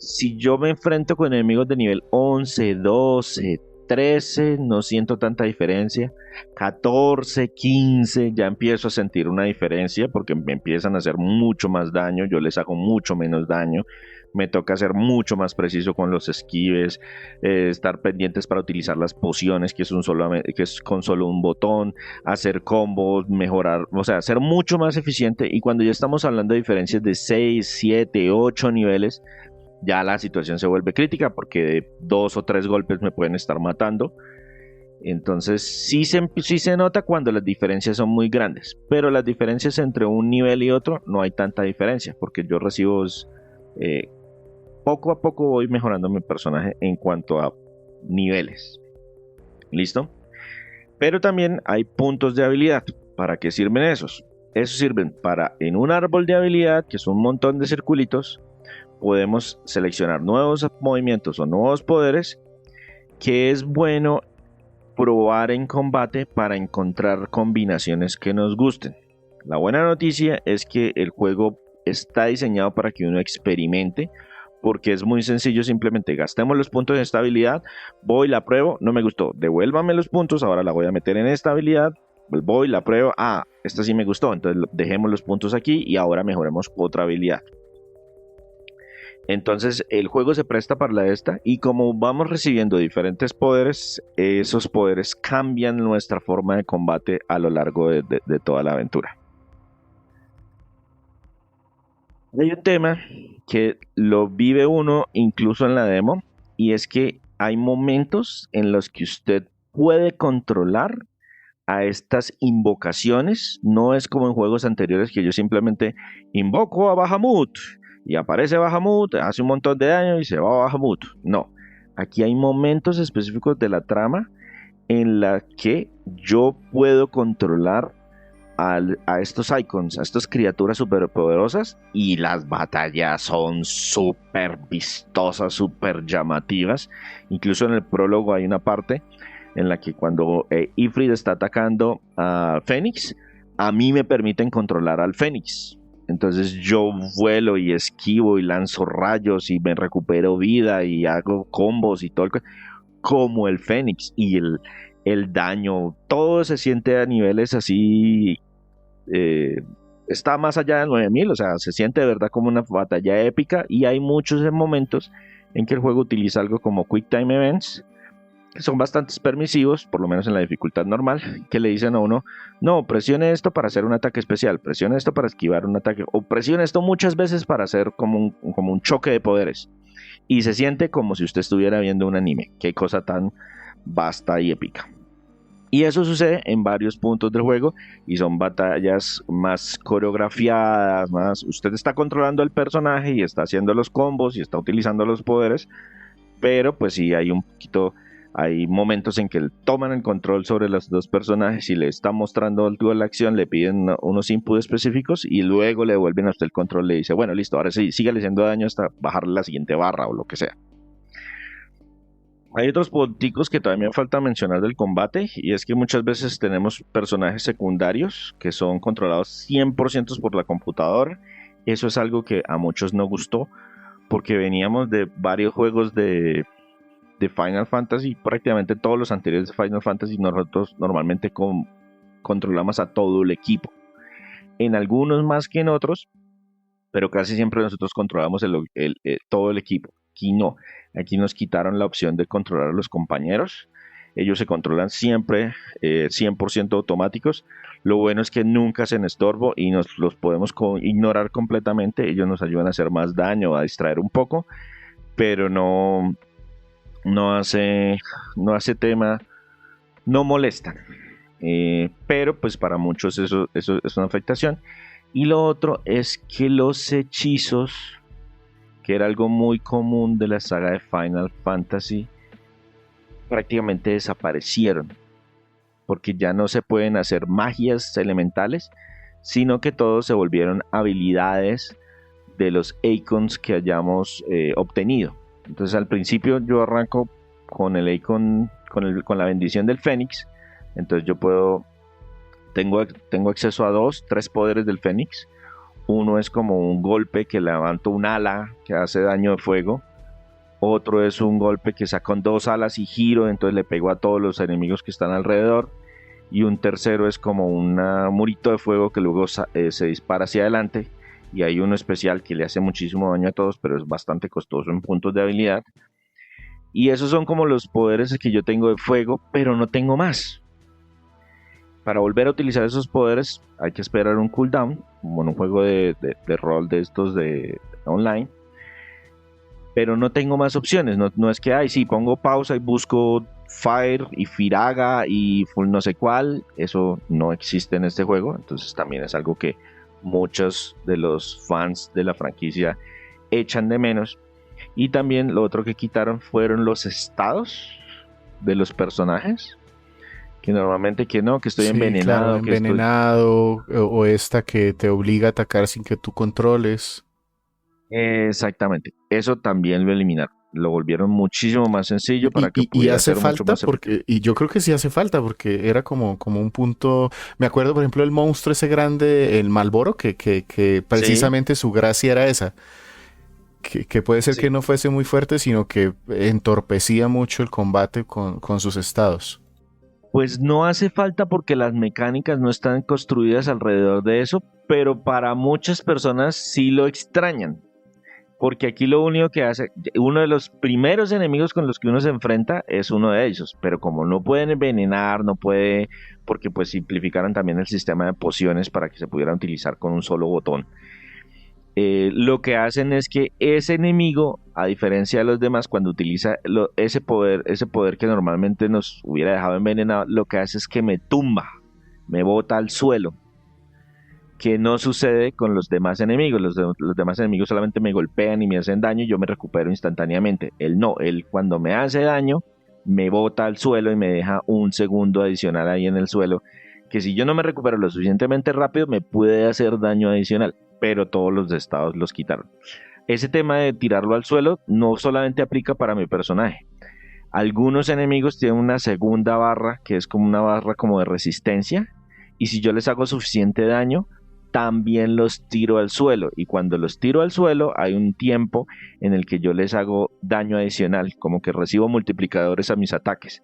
Si yo me enfrento con enemigos de nivel 11, 12, 13 no siento tanta diferencia, 14, 15 ya empiezo a sentir una diferencia porque me empiezan a hacer mucho más daño, yo les hago mucho menos daño, me toca ser mucho más preciso con los esquives, estar pendientes para utilizar las pociones que es con solo un botón, hacer combos, mejorar, o sea, ser mucho más eficiente. Y cuando ya estamos hablando de diferencias de 6, 7, 8 niveles, ya la situación se vuelve crítica porque de 2 o 3 golpes me pueden estar matando. Entonces sí se nota cuando las diferencias son muy grandes, pero las diferencias entre un nivel y otro no hay tanta diferencia porque yo recibo poco a poco voy mejorando mi personaje en cuanto a niveles. ¿Listo? Pero también hay puntos de habilidad. ¿Para qué sirven esos? Esos sirven para, en un árbol de habilidad, que es un montón de circulitos, podemos seleccionar nuevos movimientos o nuevos poderes que es bueno probar en combate para encontrar combinaciones que nos gusten. La buena noticia es que el juego está diseñado para que uno experimente, porque es muy sencillo, simplemente gastemos los puntos de esta habilidad, voy, la pruebo, no me gustó, devuélvame los puntos, ahora la voy a meter en esta habilidad, voy, la pruebo, esta sí me gustó, entonces dejemos los puntos aquí y ahora mejoremos otra habilidad. Entonces el juego se presta para esta y como vamos recibiendo diferentes poderes, esos poderes cambian nuestra forma de combate a lo largo de toda la aventura. Hay un tema que lo vive uno incluso en la demo y es que hay momentos en los que usted puede controlar a estas invocaciones. No es como en juegos anteriores que yo simplemente invoco a Bahamut y aparece Bahamut, hace un montón de daño y se va a Bahamut. No, aquí hay momentos específicos de la trama en la que yo puedo controlar a estos icons, a estas criaturas superpoderosas, y las batallas son súper vistosas, súper llamativas. Incluso en el prólogo hay una parte en la que cuando Ifrit está atacando a Fénix, a mí me permiten controlar al Fénix. Entonces yo vuelo y esquivo y lanzo rayos y me recupero vida y hago combos y todo como el Fénix, y el daño, todo se siente a niveles así, está más allá de 9000, o sea, se siente de verdad como una batalla épica. Y hay muchos momentos en que el juego utiliza algo como Quick Time Events, que son bastante permisivos, por lo menos en la dificultad normal, que le dicen a uno, no, presione esto para hacer un ataque especial, presione esto para esquivar un ataque, o presione esto muchas veces para hacer como un choque de poderes. Y se siente como si usted estuviera viendo un anime. Qué cosa tan vasta y épica. Y eso sucede en varios puntos del juego y son batallas más coreografiadas, más usted está controlando al personaje y está haciendo los combos y está utilizando los poderes, pero pues sí hay un poquito, hay momentos en que toman el control sobre los dos personajes y le están mostrando toda la acción, le piden unos inputs específicos y luego le devuelven a usted el control, le dice, bueno, listo, ahora sí, sígale haciendo daño hasta bajarle la siguiente barra o lo que sea. Hay otros punticos que todavía me falta mencionar del combate, y es que muchas veces tenemos personajes secundarios que son controlados 100% por la computadora. Eso es algo que a muchos no gustó, porque veníamos de varios juegos de Final Fantasy, prácticamente todos los anteriores de Final Fantasy, nosotros normalmente controlamos a todo el equipo. En algunos más que en otros, pero casi siempre nosotros controlamos todo el equipo. Aquí no, aquí nos quitaron la opción de controlar a los compañeros. Ellos se controlan siempre 100% automáticos. Lo bueno es que nunca hacen estorbo y los podemos ignorar completamente. Ellos nos ayudan a hacer más daño, a distraer un poco, pero no hace tema, no molestan. Pero pues para muchos eso es una afectación. Y lo otro es que los hechizos, que era algo muy común de la saga de Final Fantasy, prácticamente desaparecieron, porque ya no se pueden hacer magias elementales, sino que todos se volvieron habilidades de los icons que hayamos obtenido. Entonces al principio yo arranco con el icon, con la bendición del Fénix. Entonces yo tengo acceso a 3 poderes del Fénix. Uno es como un golpe que levanto un ala que hace daño de fuego. Otro es un golpe que saca con 2 alas y giro, entonces le pego a todos los enemigos que están alrededor. Y un tercero es como un murito de fuego que luego se dispara hacia adelante. Y hay uno especial que le hace muchísimo daño a todos, pero es bastante costoso en puntos de habilidad. Y esos son como los poderes que yo tengo de fuego, pero no tengo más. Para volver a utilizar esos poderes hay que esperar un cooldown, como en un juego de rol de estos de online. Pero no tengo más opciones, no es que, sí, pongo pausa y busco Fire y Firaga y full no sé cuál. Eso no existe en este juego, entonces también es algo que muchos de los fans de la franquicia echan de menos. Y también lo otro que quitaron fueron los estados de los personajes, que normalmente que estoy envenenado. Claro, envenenado, o esta que te obliga a atacar sin que tú controles. Exactamente, eso también lo eliminaron, lo volvieron muchísimo más sencillo para que pudiera hace ser falta mucho más porque, y yo creo que sí hace falta porque era como un punto. Me acuerdo, por ejemplo, el monstruo ese grande, el Malboro, que precisamente su gracia era esa. Que puede ser que no fuese muy fuerte, sino que entorpecía mucho el combate con sus estados. Pues no hace falta porque las mecánicas no están construidas alrededor de eso, pero para muchas personas sí lo extrañan. Porque aquí lo único que hace, uno de los primeros enemigos con los que uno se enfrenta es uno de ellos, pero como no pueden envenenar, no puede, porque pues simplificaron también el sistema de pociones para que se pudieran utilizar con un solo botón. Lo que hacen es que ese enemigo, a diferencia de los demás, cuando utiliza ese poder que normalmente nos hubiera dejado envenenado, lo que hace es que me tumba, me bota al suelo, que no sucede con los demás enemigos. Los demás enemigos solamente me golpean y me hacen daño y yo me recupero instantáneamente. Él no, él cuando me hace daño, me bota al suelo y me deja un segundo adicional ahí en el suelo, que si yo no me recupero lo suficientemente rápido, me puede hacer daño adicional, pero todos los estados los quitaron. Ese tema de tirarlo al suelo no solamente aplica para mi personaje. Algunos enemigos tienen una segunda barra, que es como una barra como de resistencia, y si yo les hago suficiente daño, también los tiro al suelo, y cuando los tiro al suelo hay un tiempo en el que yo les hago daño adicional, como que recibo multiplicadores a mis ataques.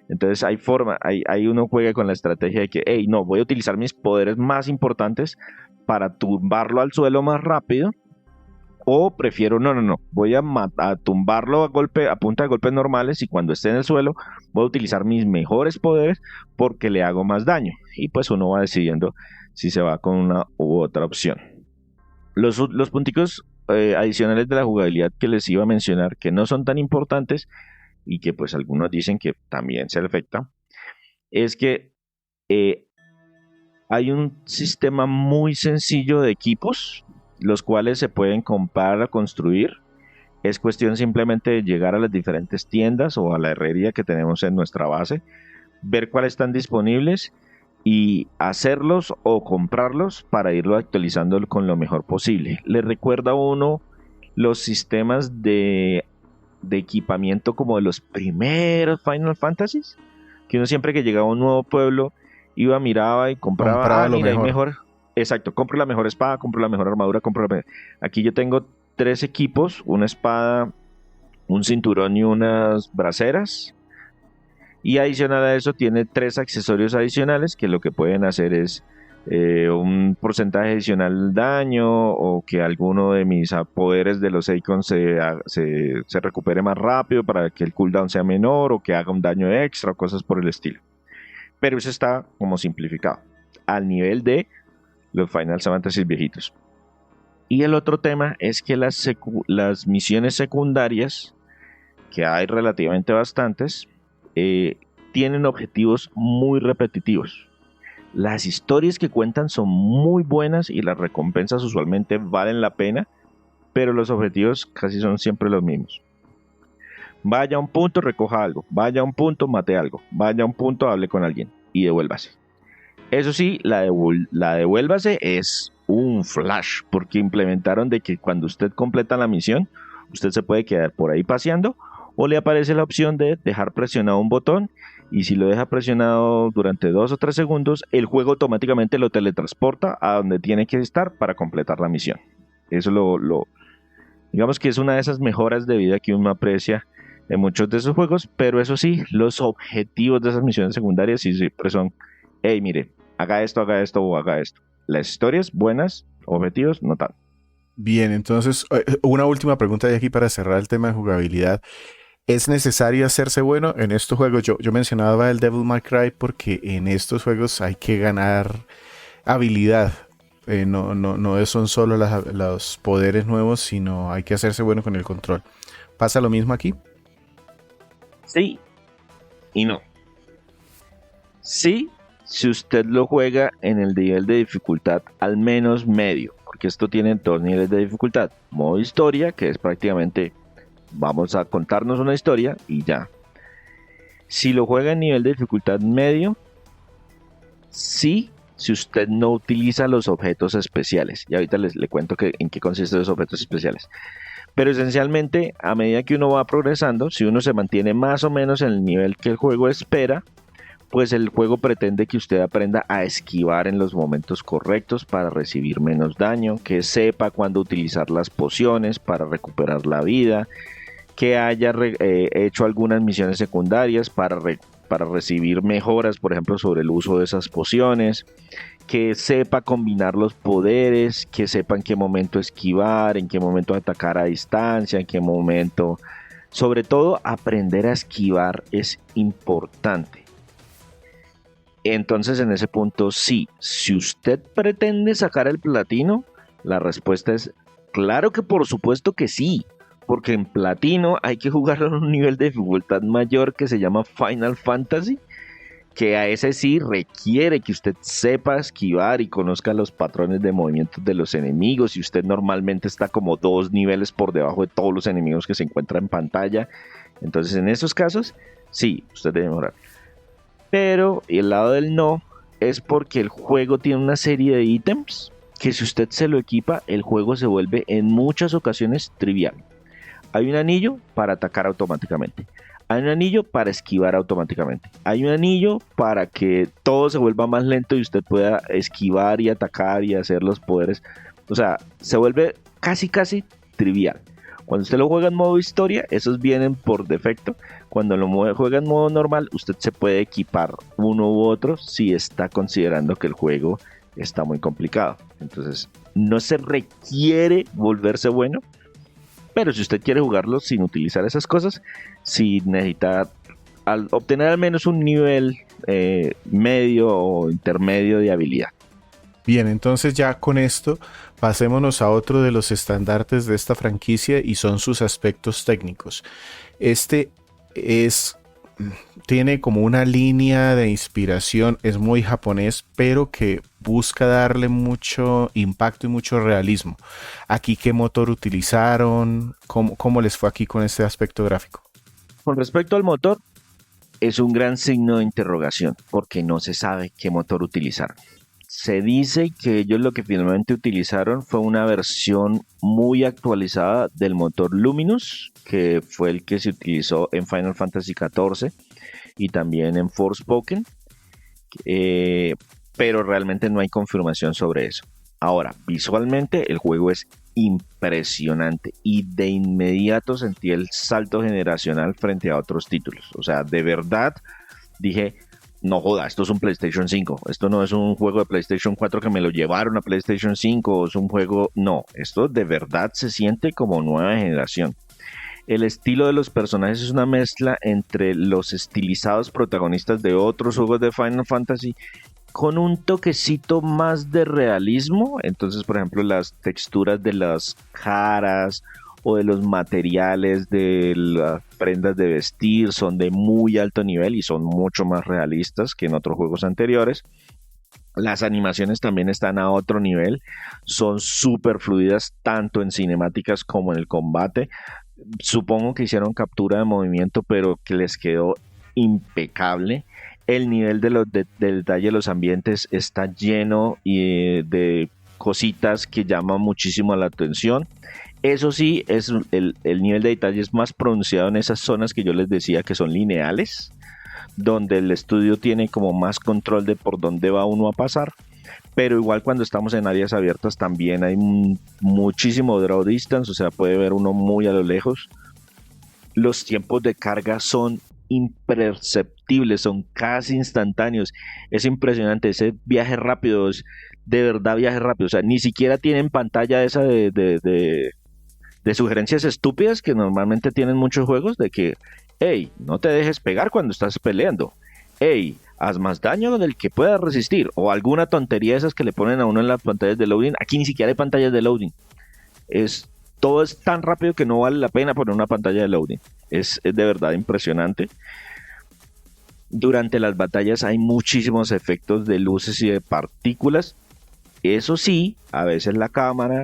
Entonces hay uno juega con la estrategia de que, no, voy a utilizar mis poderes más importantes para tumbarlo al suelo más rápido, o prefiero, no, voy a tumbarlo a punta de golpes normales, y cuando esté en el suelo voy a utilizar mis mejores poderes porque le hago más daño, y pues uno va decidiendo si se va con una u otra opción. Los punticos adicionales de la jugabilidad que les iba a mencionar, que no son tan importantes y que pues algunos dicen que también se afecta, es que hay un sistema muy sencillo de equipos, los cuales se pueden comprar o construir. Es cuestión simplemente de llegar a las diferentes tiendas o a la herrería que tenemos en nuestra base, ver cuáles están disponibles y hacerlos o comprarlos para irlo actualizando con lo mejor posible. Le recuerda a uno los sistemas de equipamiento como de los primeros Final Fantasies, que uno siempre que llegaba a un nuevo pueblo iba, miraba y compraba lo mejor. Exacto, compro la mejor espada, compro la mejor armadura, aquí yo tengo 3 equipos, una espada, un cinturón y unas braceras, y adicional a eso tiene 3 accesorios adicionales que lo que pueden hacer es un porcentaje adicional de daño, o que alguno de mis poderes de los icons se recupere más rápido para que el cooldown sea menor, o que haga un daño extra, o cosas por el estilo. Pero eso está como simplificado al nivel de los Final Fantasy viejitos. Y el otro tema es que las misiones secundarias, que hay relativamente bastantes, tienen objetivos muy repetitivos. Las historias que cuentan son muy buenas y las recompensas usualmente valen la pena, pero los objetivos casi son siempre los mismos. Vaya a un punto, recoja algo. Vaya a un punto, mate algo. Vaya a un punto, hable con alguien y devuélvase. Eso sí, la devuélvase es un flash, porque implementaron de que cuando usted completa la misión, usted se puede quedar por ahí paseando, o le aparece la opción de dejar presionado un botón, y si lo deja presionado durante 2 o 3 segundos, el juego automáticamente lo teletransporta a donde tiene que estar para completar la misión. Eso Digamos que es una de esas mejoras de vida que uno aprecia en muchos de esos juegos, pero eso sí, los objetivos de esas misiones secundarias sí siempre son, hey, mire, haga esto o haga esto. Las historias buenas, objetivos, no tanto. Bien, entonces, una última pregunta de aquí para cerrar el tema de jugabilidad. ¿Es necesario hacerse bueno en estos juegos? Yo mencionaba el Devil May Cry porque en estos juegos hay que ganar habilidad. No son solo los poderes nuevos, sino hay que hacerse bueno con el control. ¿Pasa lo mismo aquí? Sí y no. Sí, si usted lo juega en el nivel de dificultad al menos medio, porque esto tiene dos niveles de dificultad. Modo historia, que es prácticamente vamos a contarnos una historia y ya. Si lo juega en nivel de dificultad medio, sí, si usted no utiliza los objetos especiales. Y ahorita le cuento en qué consisten los objetos especiales. Pero esencialmente, a medida que uno va progresando, si uno se mantiene más o menos en el nivel que el juego espera, pues el juego pretende que usted aprenda a esquivar en los momentos correctos para recibir menos daño, que sepa cuándo utilizar las pociones para recuperar la vida, que haya hecho algunas misiones secundarias para recibir mejoras, por ejemplo, sobre el uso de esas pociones, que sepa combinar los poderes, que sepa en qué momento esquivar, en qué momento atacar a distancia, en qué momento... Sobre todo, aprender a esquivar es importante. Entonces, en ese punto, sí, si usted pretende sacar el platino, la respuesta es claro que por supuesto que sí. Porque en platino hay que jugarlo a un nivel de dificultad mayor que se llama Final Fantasy, que a ese sí requiere que usted sepa esquivar y conozca los patrones de movimientos de los enemigos, y usted normalmente está como 2 niveles por debajo de todos los enemigos que se encuentran en pantalla. Entonces en esos casos, sí, usted debe mejorar. Pero el lado del no es porque el juego tiene una serie de ítems que si usted se lo equipa, el juego se vuelve en muchas ocasiones trivial. Hay un anillo para atacar automáticamente. Hay un anillo para esquivar automáticamente. Hay un anillo para que todo se vuelva más lento y usted pueda esquivar y atacar y hacer los poderes. O sea, se vuelve casi trivial. Cuando usted lo juega en modo historia, esos vienen por defecto. Cuando lo juega en modo normal, usted se puede equipar uno u otro si está considerando que el juego está muy complicado. Entonces, no se requiere volverse bueno. Pero si usted quiere jugarlo sin utilizar esas cosas, sí necesita obtener al menos un nivel medio o intermedio de habilidad. Bien, entonces ya con esto pasémonos a otro de los estandartes de esta franquicia y son sus aspectos técnicos. Este tiene como una línea de inspiración, es muy japonés, pero que busca darle mucho impacto y mucho realismo. Aquí, ¿qué motor utilizaron? ¿Cómo les fue aquí con este aspecto gráfico? Con respecto al motor, es un gran signo de interrogación, porque no se sabe qué motor utilizaron. Se dice que ellos lo que finalmente utilizaron fue una versión muy actualizada del motor Luminous, que fue el que se utilizó en Final Fantasy XIV y también en Forspoken, pero realmente no hay confirmación sobre eso. Ahora, visualmente el juego es impresionante y de inmediato sentí el salto generacional frente a otros títulos. O sea, de verdad dije, no joda, esto es un PlayStation 5, esto no es un juego de PlayStation 4 que me lo llevaron a PlayStation 5, es un juego, no, esto de verdad se siente como nueva generación. El estilo de los personajes es una mezcla entre los estilizados protagonistas de otros juegos de Final Fantasy con un toquecito más de realismo. Entonces, por ejemplo, las texturas de las caras o de los materiales de las prendas de vestir son de muy alto nivel y son mucho más realistas que en otros juegos anteriores. Las animaciones también están a otro nivel, son súper fluidas tanto en cinemáticas como en el combate. Supongo que hicieron captura de movimiento, pero que les quedó impecable. El nivel de detalle de los ambientes está lleno de cositas que llaman muchísimo la atención. Eso sí, el nivel de detalle es más pronunciado en esas zonas que yo les decía que son lineales, donde el estudio tiene como más control de por dónde va uno a pasar. pero igual cuando estamos en áreas abiertas también hay muchísimo draw distance, o sea, puede ver uno muy a lo lejos. Los tiempos de carga son imperceptibles, son casi instantáneos. Es impresionante, ese viaje rápido es de verdad viaje rápido, o sea, ni siquiera tienen pantalla esa de sugerencias estúpidas que normalmente tienen muchos juegos, de que, hey, no te dejes pegar cuando estás peleando, hey, haz más daño del que puedas resistir, o alguna tontería de esas que le ponen a uno en las pantallas de loading. Aquí ni siquiera hay pantallas de loading, todo es tan rápido que no vale la pena poner una pantalla de loading. Es de verdad impresionante. Durante las batallas hay muchísimos efectos de luces y de partículas. Eso sí, a veces la cámara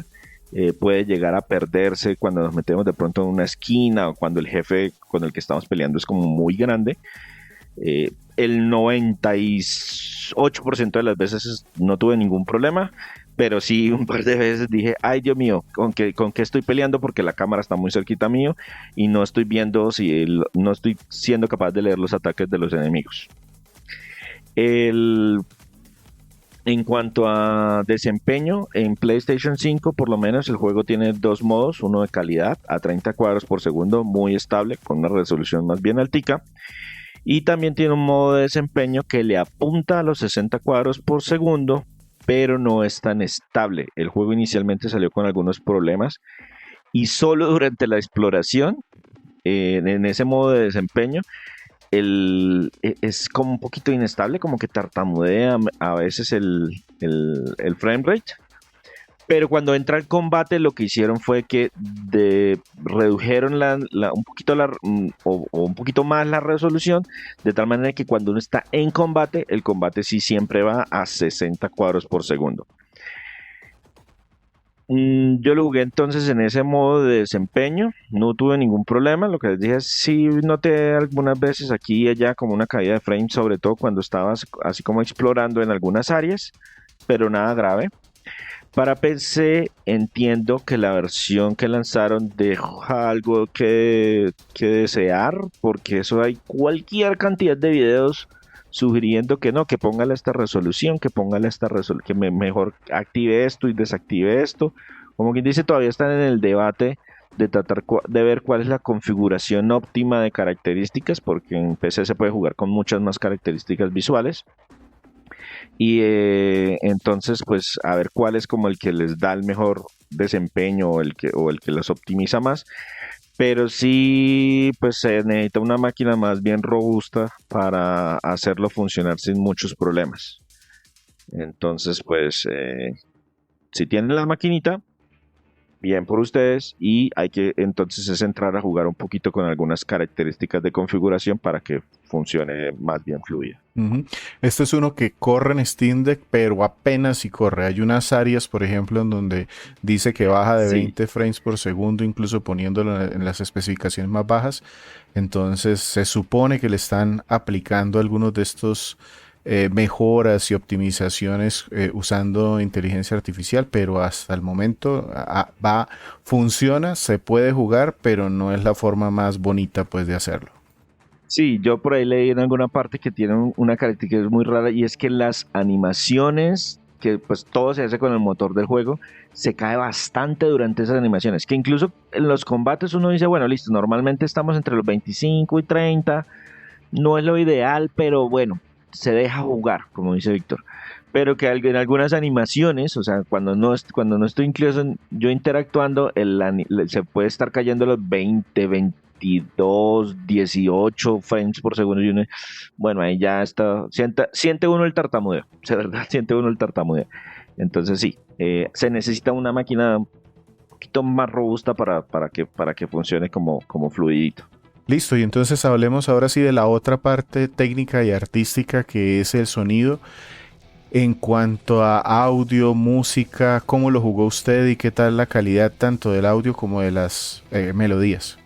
puede llegar a perderse cuando nos metemos de pronto en una esquina, o cuando el jefe con el que estamos peleando es como muy grande. El 98% de las veces no tuve ningún problema, pero sí un par de veces dije, ay Dios mío, ¿con qué estoy peleando? Porque la cámara está muy cerquita mío y no estoy viendo, no estoy siendo capaz de leer los ataques de los enemigos. En cuanto a desempeño, en PlayStation 5 por lo menos el juego tiene dos modos, uno de calidad a 30 cuadros por segundo, muy estable, con una resolución más bien altica, y también tiene un modo de desempeño que le apunta a los 60 cuadros por segundo, pero no es tan estable. El juego inicialmente salió con algunos problemas y solo durante la exploración, en ese modo de desempeño, es como un poquito inestable, como que tartamudea a veces el frame rate. Pero cuando entra el combate, lo que hicieron fue que redujeron un poquito más la resolución, de tal manera que cuando uno está en combate, el combate sí siempre va a 60 cuadros por segundo. Yo lo jugué entonces en ese modo de desempeño, no tuve ningún problema. Lo que les dije, sí noté algunas veces aquí y allá como una caída de frame, sobre todo cuando estabas así como explorando en algunas áreas, pero nada grave. Para PC entiendo que la versión que lanzaron deja algo que desear, porque eso hay cualquier cantidad de videos sugiriendo que no, que póngale esta resolución, que mejor active esto y desactive esto. Como quien dice, todavía están en el debate de tratar de ver cuál es la configuración óptima de características, porque en PC se puede jugar con muchas más características visuales. Y entonces pues a ver cuál es como el que les da el mejor desempeño o el que los optimiza más, pero sí pues se necesita una máquina más bien robusta para hacerlo funcionar sin muchos problemas. Entonces pues si tienen la maquinita, bien por ustedes, y hay que entonces es entrar a jugar un poquito con algunas características de configuración para que funcione más bien fluido. Este es uno que corre en Steam Deck, pero apenas si corre. Hay unas áreas, por ejemplo, en donde dice que baja de 20 frames por segundo, incluso poniéndolo en las especificaciones más bajas. Entonces se supone que le están aplicando algunos de estos mejoras y optimizaciones usando inteligencia artificial, pero hasta el momento funciona, se puede jugar, pero no es la forma más bonita pues de hacerlo. Sí, yo por ahí leí en alguna parte que tiene una característica muy rara, y es que las animaciones, que pues todo se hace con el motor del juego, se cae bastante durante esas animaciones, que incluso en los combates uno dice, bueno, listo, normalmente estamos entre los 25 y 30, no es lo ideal, pero bueno, se deja jugar, como dice Víctor. Pero que en algunas animaciones, o sea, cuando no estoy incluso yo interactuando, se puede estar cayendo los 20, 22, 18 frames por segundo. Y bueno, ahí ya está, siente uno el tartamudeo, de verdad, siente uno el tartamudeo. Entonces sí, se necesita una máquina un poquito más robusta para que funcione como fluidito. Listo, y entonces hablemos ahora sí de la otra parte técnica y artística, que es el sonido. En cuanto a audio, música, ¿cómo lo jugó usted y qué tal la calidad tanto del audio como de las melodías?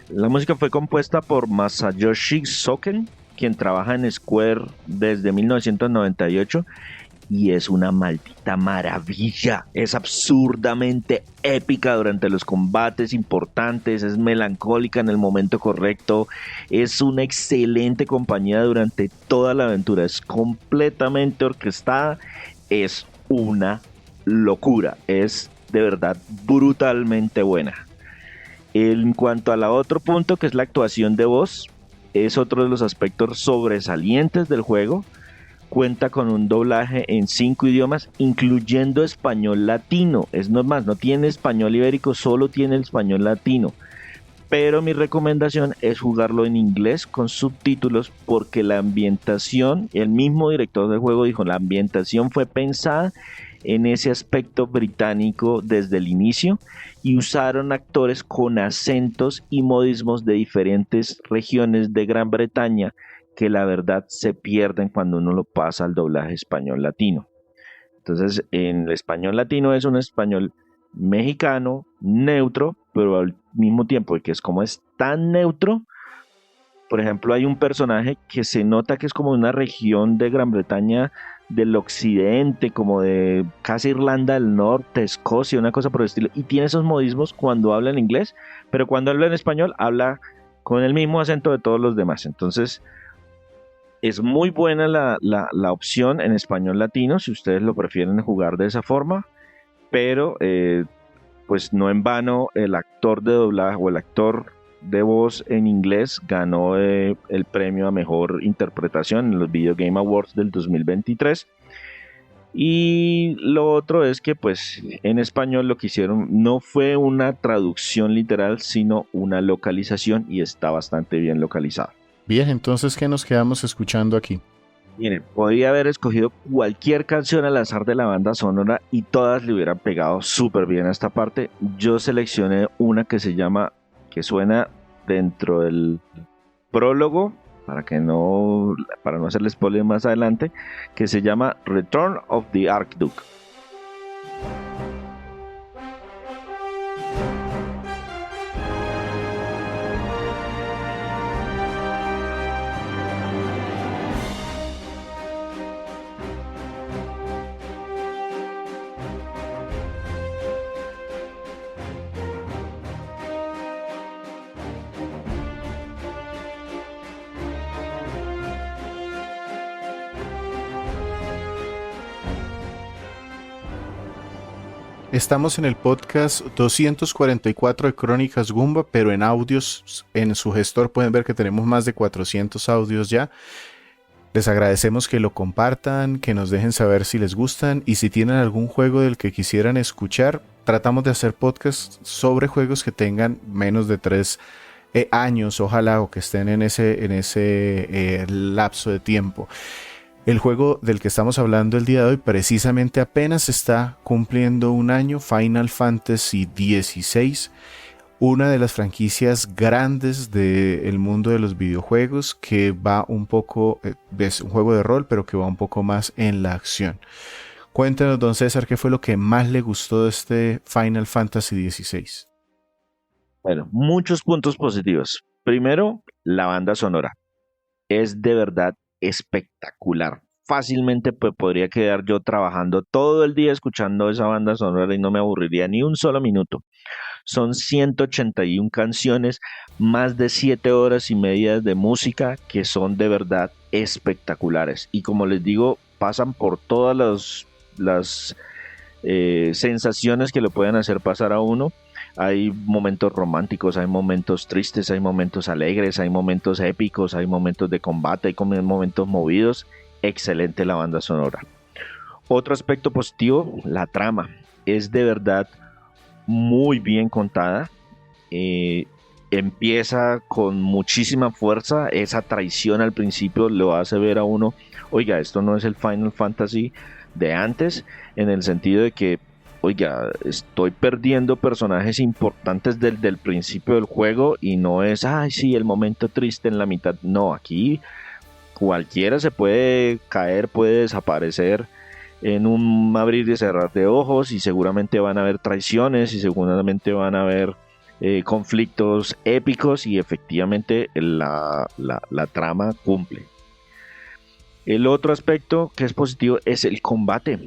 La música fue compuesta por Masayoshi Soken, quien trabaja en Square desde 1998, y es una maldita maravilla. Es absurdamente épica durante los combates importantes, es melancólica en el momento correcto, es una excelente compañía durante toda la aventura, es completamente orquestada es una locura, es de verdad brutalmente buena. En cuanto al otro punto, que es la actuación de voz, es otro de los aspectos sobresalientes del juego. Cuenta con un doblaje en 5 idiomas, incluyendo español latino. Es normal, no tiene español ibérico, solo tiene el español latino. Pero mi recomendación es jugarlo en inglés con subtítulos, porque la ambientación, el mismo director del juego dijo, la ambientación fue pensada en ese aspecto británico desde el inicio, y usaron actores con acentos y modismos de diferentes regiones de Gran Bretaña que la verdad se pierden cuando uno lo pasa al doblaje español latino. Entonces, en el español latino es un español mexicano, neutro, pero al mismo tiempo que es tan neutro. Por ejemplo, hay un personaje que se nota que es como una región de Gran Bretaña del occidente, como de casi Irlanda del Norte, Escocia, una cosa por el estilo, y tiene esos modismos cuando habla en inglés, pero cuando habla en español habla con el mismo acento de todos los demás. Entonces, es muy buena la opción en español latino, si ustedes lo prefieren jugar de esa forma, pero pues no en vano el actor de doblaje o el actor de voz en inglés ganó el premio a mejor interpretación en los Video Game Awards del 2023. Y lo otro es que pues en español lo que hicieron no fue una traducción literal, sino una localización, y está bastante bien localizado. Bien, entonces, ¿qué nos quedamos escuchando aquí? Miren, podría haber escogido cualquier canción al azar de la banda sonora y todas le hubieran pegado súper bien a esta parte. Yo seleccioné una que suena dentro del prólogo, para no hacerles spoiler más adelante, que se llama Return of the Archduke. Estamos en el podcast 244 de Crónicas Goomba, pero en audios, en su gestor pueden ver que tenemos más de 400 audios ya. Les agradecemos que lo compartan, que nos dejen saber si les gustan, y si tienen algún juego del que quisieran escuchar. Tratamos de hacer podcasts sobre juegos que tengan menos de 3 años, ojalá, o que estén en ese lapso de tiempo. El juego del que estamos hablando el día de hoy precisamente apenas está cumpliendo un año, Final Fantasy XVI, una de las franquicias grandes del mundo de los videojuegos, que va un poco, es un juego de rol, pero que va un poco más en la acción. Cuéntanos, don César, ¿qué fue lo que más le gustó de este Final Fantasy XVI? Bueno, muchos puntos positivos. Primero, la banda sonora. Es de verdad espectacular. Fácilmente podría quedar yo trabajando todo el día escuchando esa banda sonora y no me aburriría ni un solo minuto. Son 181 canciones, más de 7 horas y media de música, que son de verdad espectaculares. Y como les digo, pasan por todas las sensaciones que le pueden hacer pasar a uno. Hay momentos románticos, hay momentos tristes, hay momentos alegres, hay momentos épicos, hay momentos de combate, hay momentos movidos. Excelente la banda sonora. Otro aspecto positivo, la trama. Es de verdad muy bien contada. Empieza con muchísima fuerza. Esa traición al principio lo hace ver a uno, oiga, esto no es el Final Fantasy de antes, en el sentido de que, oiga, estoy perdiendo personajes importantes desde el principio del juego, y no es, ay, sí, el momento triste en la mitad. No, aquí cualquiera se puede caer, puede desaparecer en un abrir y cerrar de ojos, y seguramente van a haber traiciones, y seguramente van a haber conflictos épicos, y efectivamente la trama cumple. El otro aspecto que es positivo es el combate.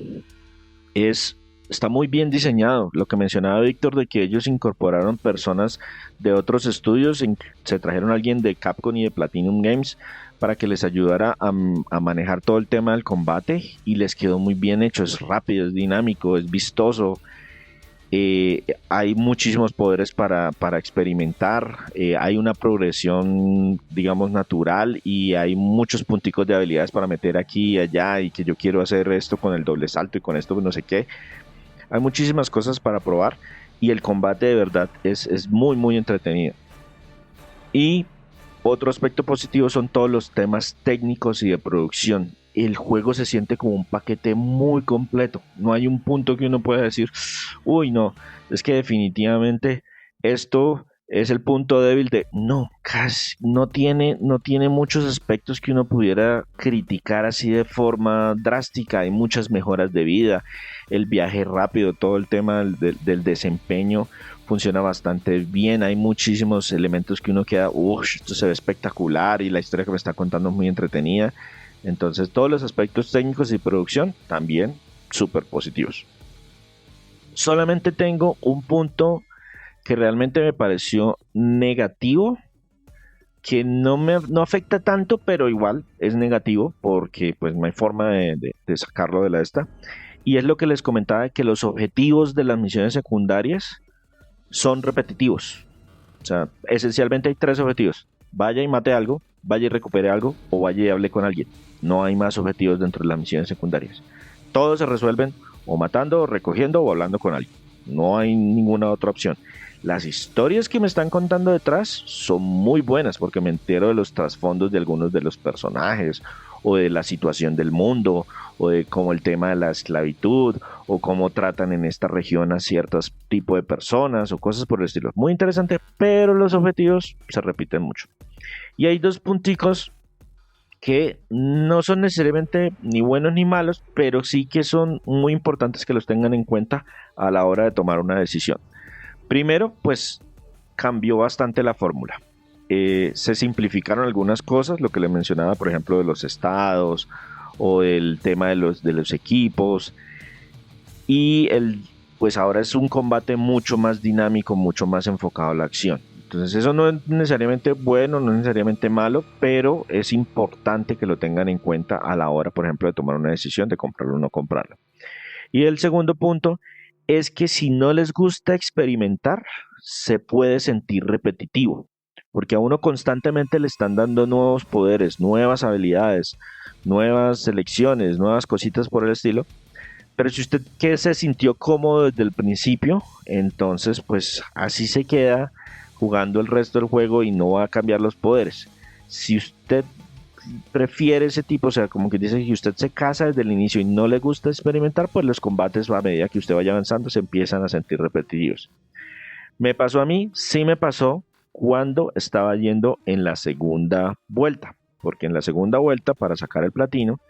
Está muy bien diseñado. Lo que mencionaba Víctor, de que ellos incorporaron personas de otros estudios, se trajeron a alguien de Capcom y de Platinum Games para que les ayudara a manejar todo el tema del combate y les quedó muy bien hecho. Es rápido, es dinámico, es vistoso. Hay muchísimos poderes para experimentar, hay una progresión, digamos, natural, y hay muchos punticos de habilidades para meter aquí y allá, y que yo quiero hacer esto con el doble salto y con esto no sé qué. Hay muchísimas cosas para probar, y el combate de verdad es muy muy entretenido. Y otro aspecto positivo son todos los temas técnicos y de producción. El juego se siente como un paquete muy completo. No hay un punto que uno pueda decir, uy, no, es que definitivamente esto es el punto débil de... No, casi no tiene muchos aspectos que uno pudiera criticar así de forma drástica. Hay muchas mejoras de vida, el viaje rápido, todo el tema del desempeño funciona bastante bien. Hay muchísimos elementos que uno queda, uff, esto se ve espectacular, y la historia que me está contando es muy entretenida. Entonces todos los aspectos técnicos y producción también súper positivos. Solamente tengo un punto que realmente me pareció negativo, que no afecta tanto, pero igual es negativo porque pues no hay forma de sacarlo de la esta. Y es lo que les comentaba, que los objetivos de las misiones secundarias son repetitivos. O sea, esencialmente hay 3 objetivos: vaya y mate algo, vaya y recupere algo, o vaya y hable con alguien. No hay más objetivos dentro de las misiones secundarias. Todos se resuelven o matando, o recogiendo, o hablando con alguien. No hay ninguna otra opción. Las historias que me están contando detrás son muy buenas, porque me entero de los trasfondos de algunos de los personajes, o de la situación del mundo, o de cómo el tema de la esclavitud, o cómo tratan en esta región a ciertos tipos de personas, o cosas por el estilo. Muy interesante, pero los objetivos se repiten mucho. Y hay 2 punticos que no son necesariamente ni buenos ni malos, pero sí que son muy importantes que los tengan en cuenta a la hora de tomar una decisión. Primero, pues cambió bastante la fórmula. Se simplificaron algunas cosas, lo que le mencionaba, por ejemplo, de los estados, o el tema de los equipos, y pues ahora es un combate mucho más dinámico, mucho más enfocado a la acción. Entonces eso no es necesariamente bueno, no es necesariamente malo, pero es importante que lo tengan en cuenta a la hora, por ejemplo, de tomar una decisión de comprarlo o no comprarlo. Y el segundo punto es que si no les gusta experimentar, se puede sentir repetitivo, porque a uno constantemente le están dando nuevos poderes, nuevas habilidades, nuevas selecciones, nuevas cositas por el estilo. Pero si usted que se sintió cómodo desde el principio, entonces pues así se queda jugando el resto del juego y no va a cambiar los poderes. Si usted prefiere ese tipo, o sea, como que dice que usted se casa desde el inicio y no le gusta experimentar, pues los combates a medida que usted vaya avanzando se empiezan a sentir repetitivos. ¿Me pasó a mí? Sí me pasó cuando estaba yendo en la segunda vuelta, porque en la segunda vuelta, para sacar el platino,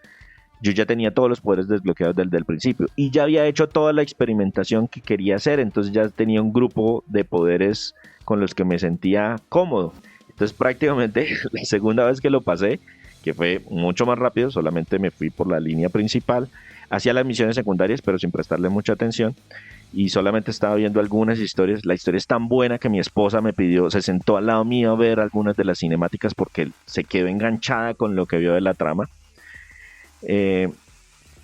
yo ya tenía todos los poderes desbloqueados desde el principio y ya había hecho toda la experimentación que quería hacer, entonces ya tenía un grupo de poderes con los que me sentía cómodo. Entonces prácticamente la segunda vez que lo pasé, que fue mucho más rápido, solamente me fui por la línea principal, hacía las misiones secundarias pero sin prestarle mucha atención, y solamente estaba viendo algunas historias. La historia es tan buena que mi esposa me pidió, se sentó al lado mío a ver algunas de las cinemáticas porque se quedó enganchada con lo que vio de la trama.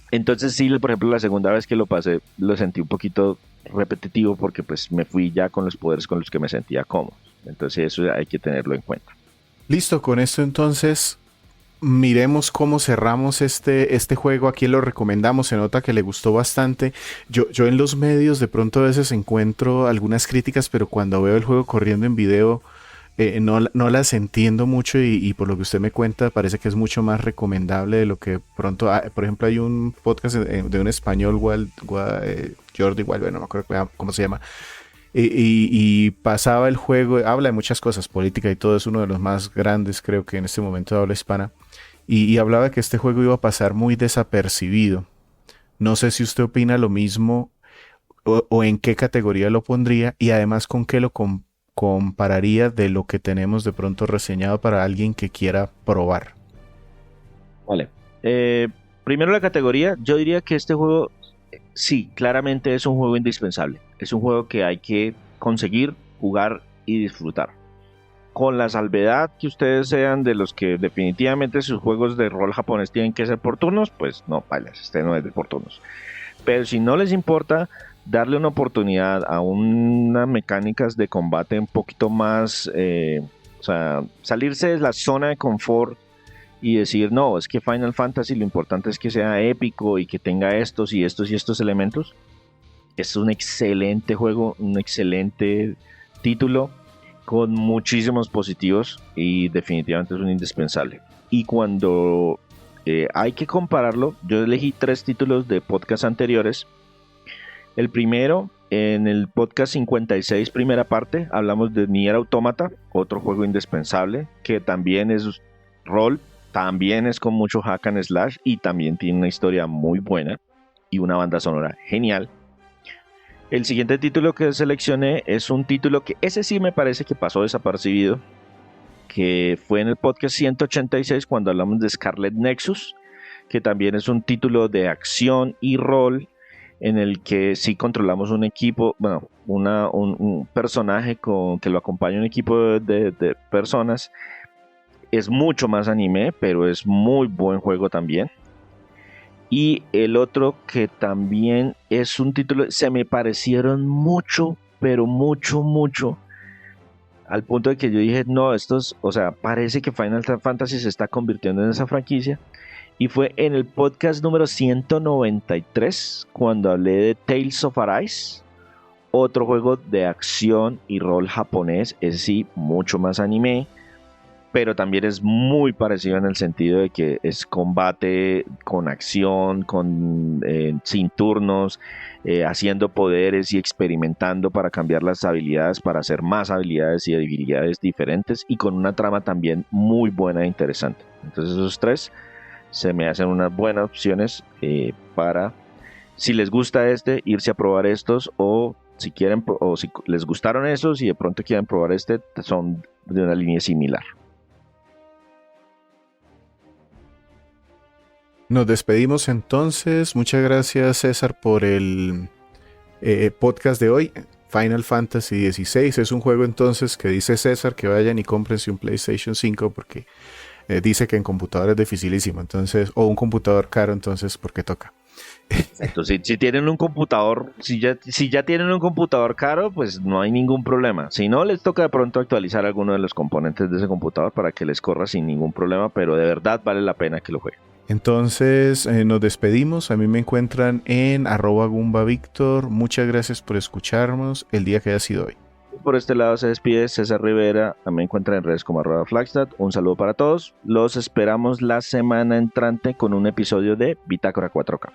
Entonces sí, por ejemplo, la segunda vez que lo pasé lo sentí un poquito repetitivo, porque pues me fui ya con los poderes con los que me sentía cómodo. Entonces eso hay que tenerlo en cuenta. Listo, con esto entonces miremos cómo cerramos este juego. ¿A quién lo recomendamos? Se nota que le gustó bastante. Yo en los medios de pronto a veces encuentro algunas críticas, pero cuando veo el juego corriendo en video no las entiendo mucho, y por lo que usted me cuenta parece que es mucho más recomendable de lo que pronto... por ejemplo, hay un podcast de un español, Jordi Wild, bueno, no me acuerdo cómo se llama, y pasaba el juego, habla de muchas cosas, política y todo, es uno de los más grandes creo que en este momento de habla hispana, y hablaba de que este juego iba a pasar muy desapercibido. No sé si usted opina lo mismo, o en qué categoría lo pondría, y además con qué lo compararía de lo que tenemos de pronto reseñado para alguien que quiera probar. Vale. Primero la categoría, yo diría que este juego sí, claramente es un juego indispensable. Es un juego que hay que conseguir, jugar y disfrutar. con la salvedad que ustedes sean de los que definitivamente sus juegos de rol japonés tienen que ser por turnos, pues no, bailas, este no es de por turnos. Pero si no les importa darle una oportunidad a unas mecánicas de combate un poquito más, o sea, salirse de la zona de confort y decir, no, es que Final Fantasy lo importante es que sea épico y que tenga estos y estos y estos elementos. Es un excelente juego, un excelente título con muchísimos positivos y definitivamente es un indispensable. Y cuando hay que compararlo, yo elegí 3 títulos de podcast anteriores. El primero, en el podcast 56, primera parte, hablamos de Nier Automata, otro juego indispensable, que también es rol, también es con mucho hack and slash y también tiene una historia muy buena y una banda sonora genial. El siguiente título que seleccioné es un título que ese sí me parece que pasó desapercibido, que fue en el podcast 186 cuando hablamos de Scarlet Nexus, que también es un título de acción y rol en el que sí controlamos un equipo, bueno, un personaje que lo acompaña un equipo de personas. Es mucho más anime, pero es muy buen juego también. Y el otro que también es un título, se me parecieron mucho, pero mucho, al punto de que yo dije, no, estos, o sea, parece que Final Fantasy se está convirtiendo en esa franquicia. Y fue en el podcast número 193, cuando hablé de Tales of Arise, otro juego de acción y rol japonés, es sí, mucho más anime, pero también es muy parecido en el sentido de que es combate con acción, sin turnos, haciendo poderes y experimentando para cambiar las habilidades, para hacer más habilidades y habilidades diferentes, y con una trama también muy buena e interesante. Entonces esos 3 se me hacen unas buenas opciones para, si les gusta irse a probar estos, o si quieren, o si les gustaron esos y de pronto quieren probar son de una línea similar. Nos despedimos entonces. Muchas gracias, César, por el podcast de hoy. Final Fantasy XVI es un juego entonces que dice César que vayan y cómprense un PlayStation 5 porque dice que en computador es dificilísimo, entonces, o un computador caro, entonces, porque toca. Entonces, si tienen un computador, si ya tienen un computador caro, pues no hay ningún problema. Si no, les toca de pronto actualizar alguno de los componentes de ese computador para que les corra sin ningún problema, pero de verdad vale la pena que lo jueguen. Entonces nos despedimos. A mí me encuentran en @GumbaVictor. Muchas gracias por escucharnos el día que haya sido hoy. Por este lado se despide César Rivera. Me encuentran en redes como @Flagstad. Un saludo para todos. Los esperamos la semana entrante con un episodio de Bitácora 4K.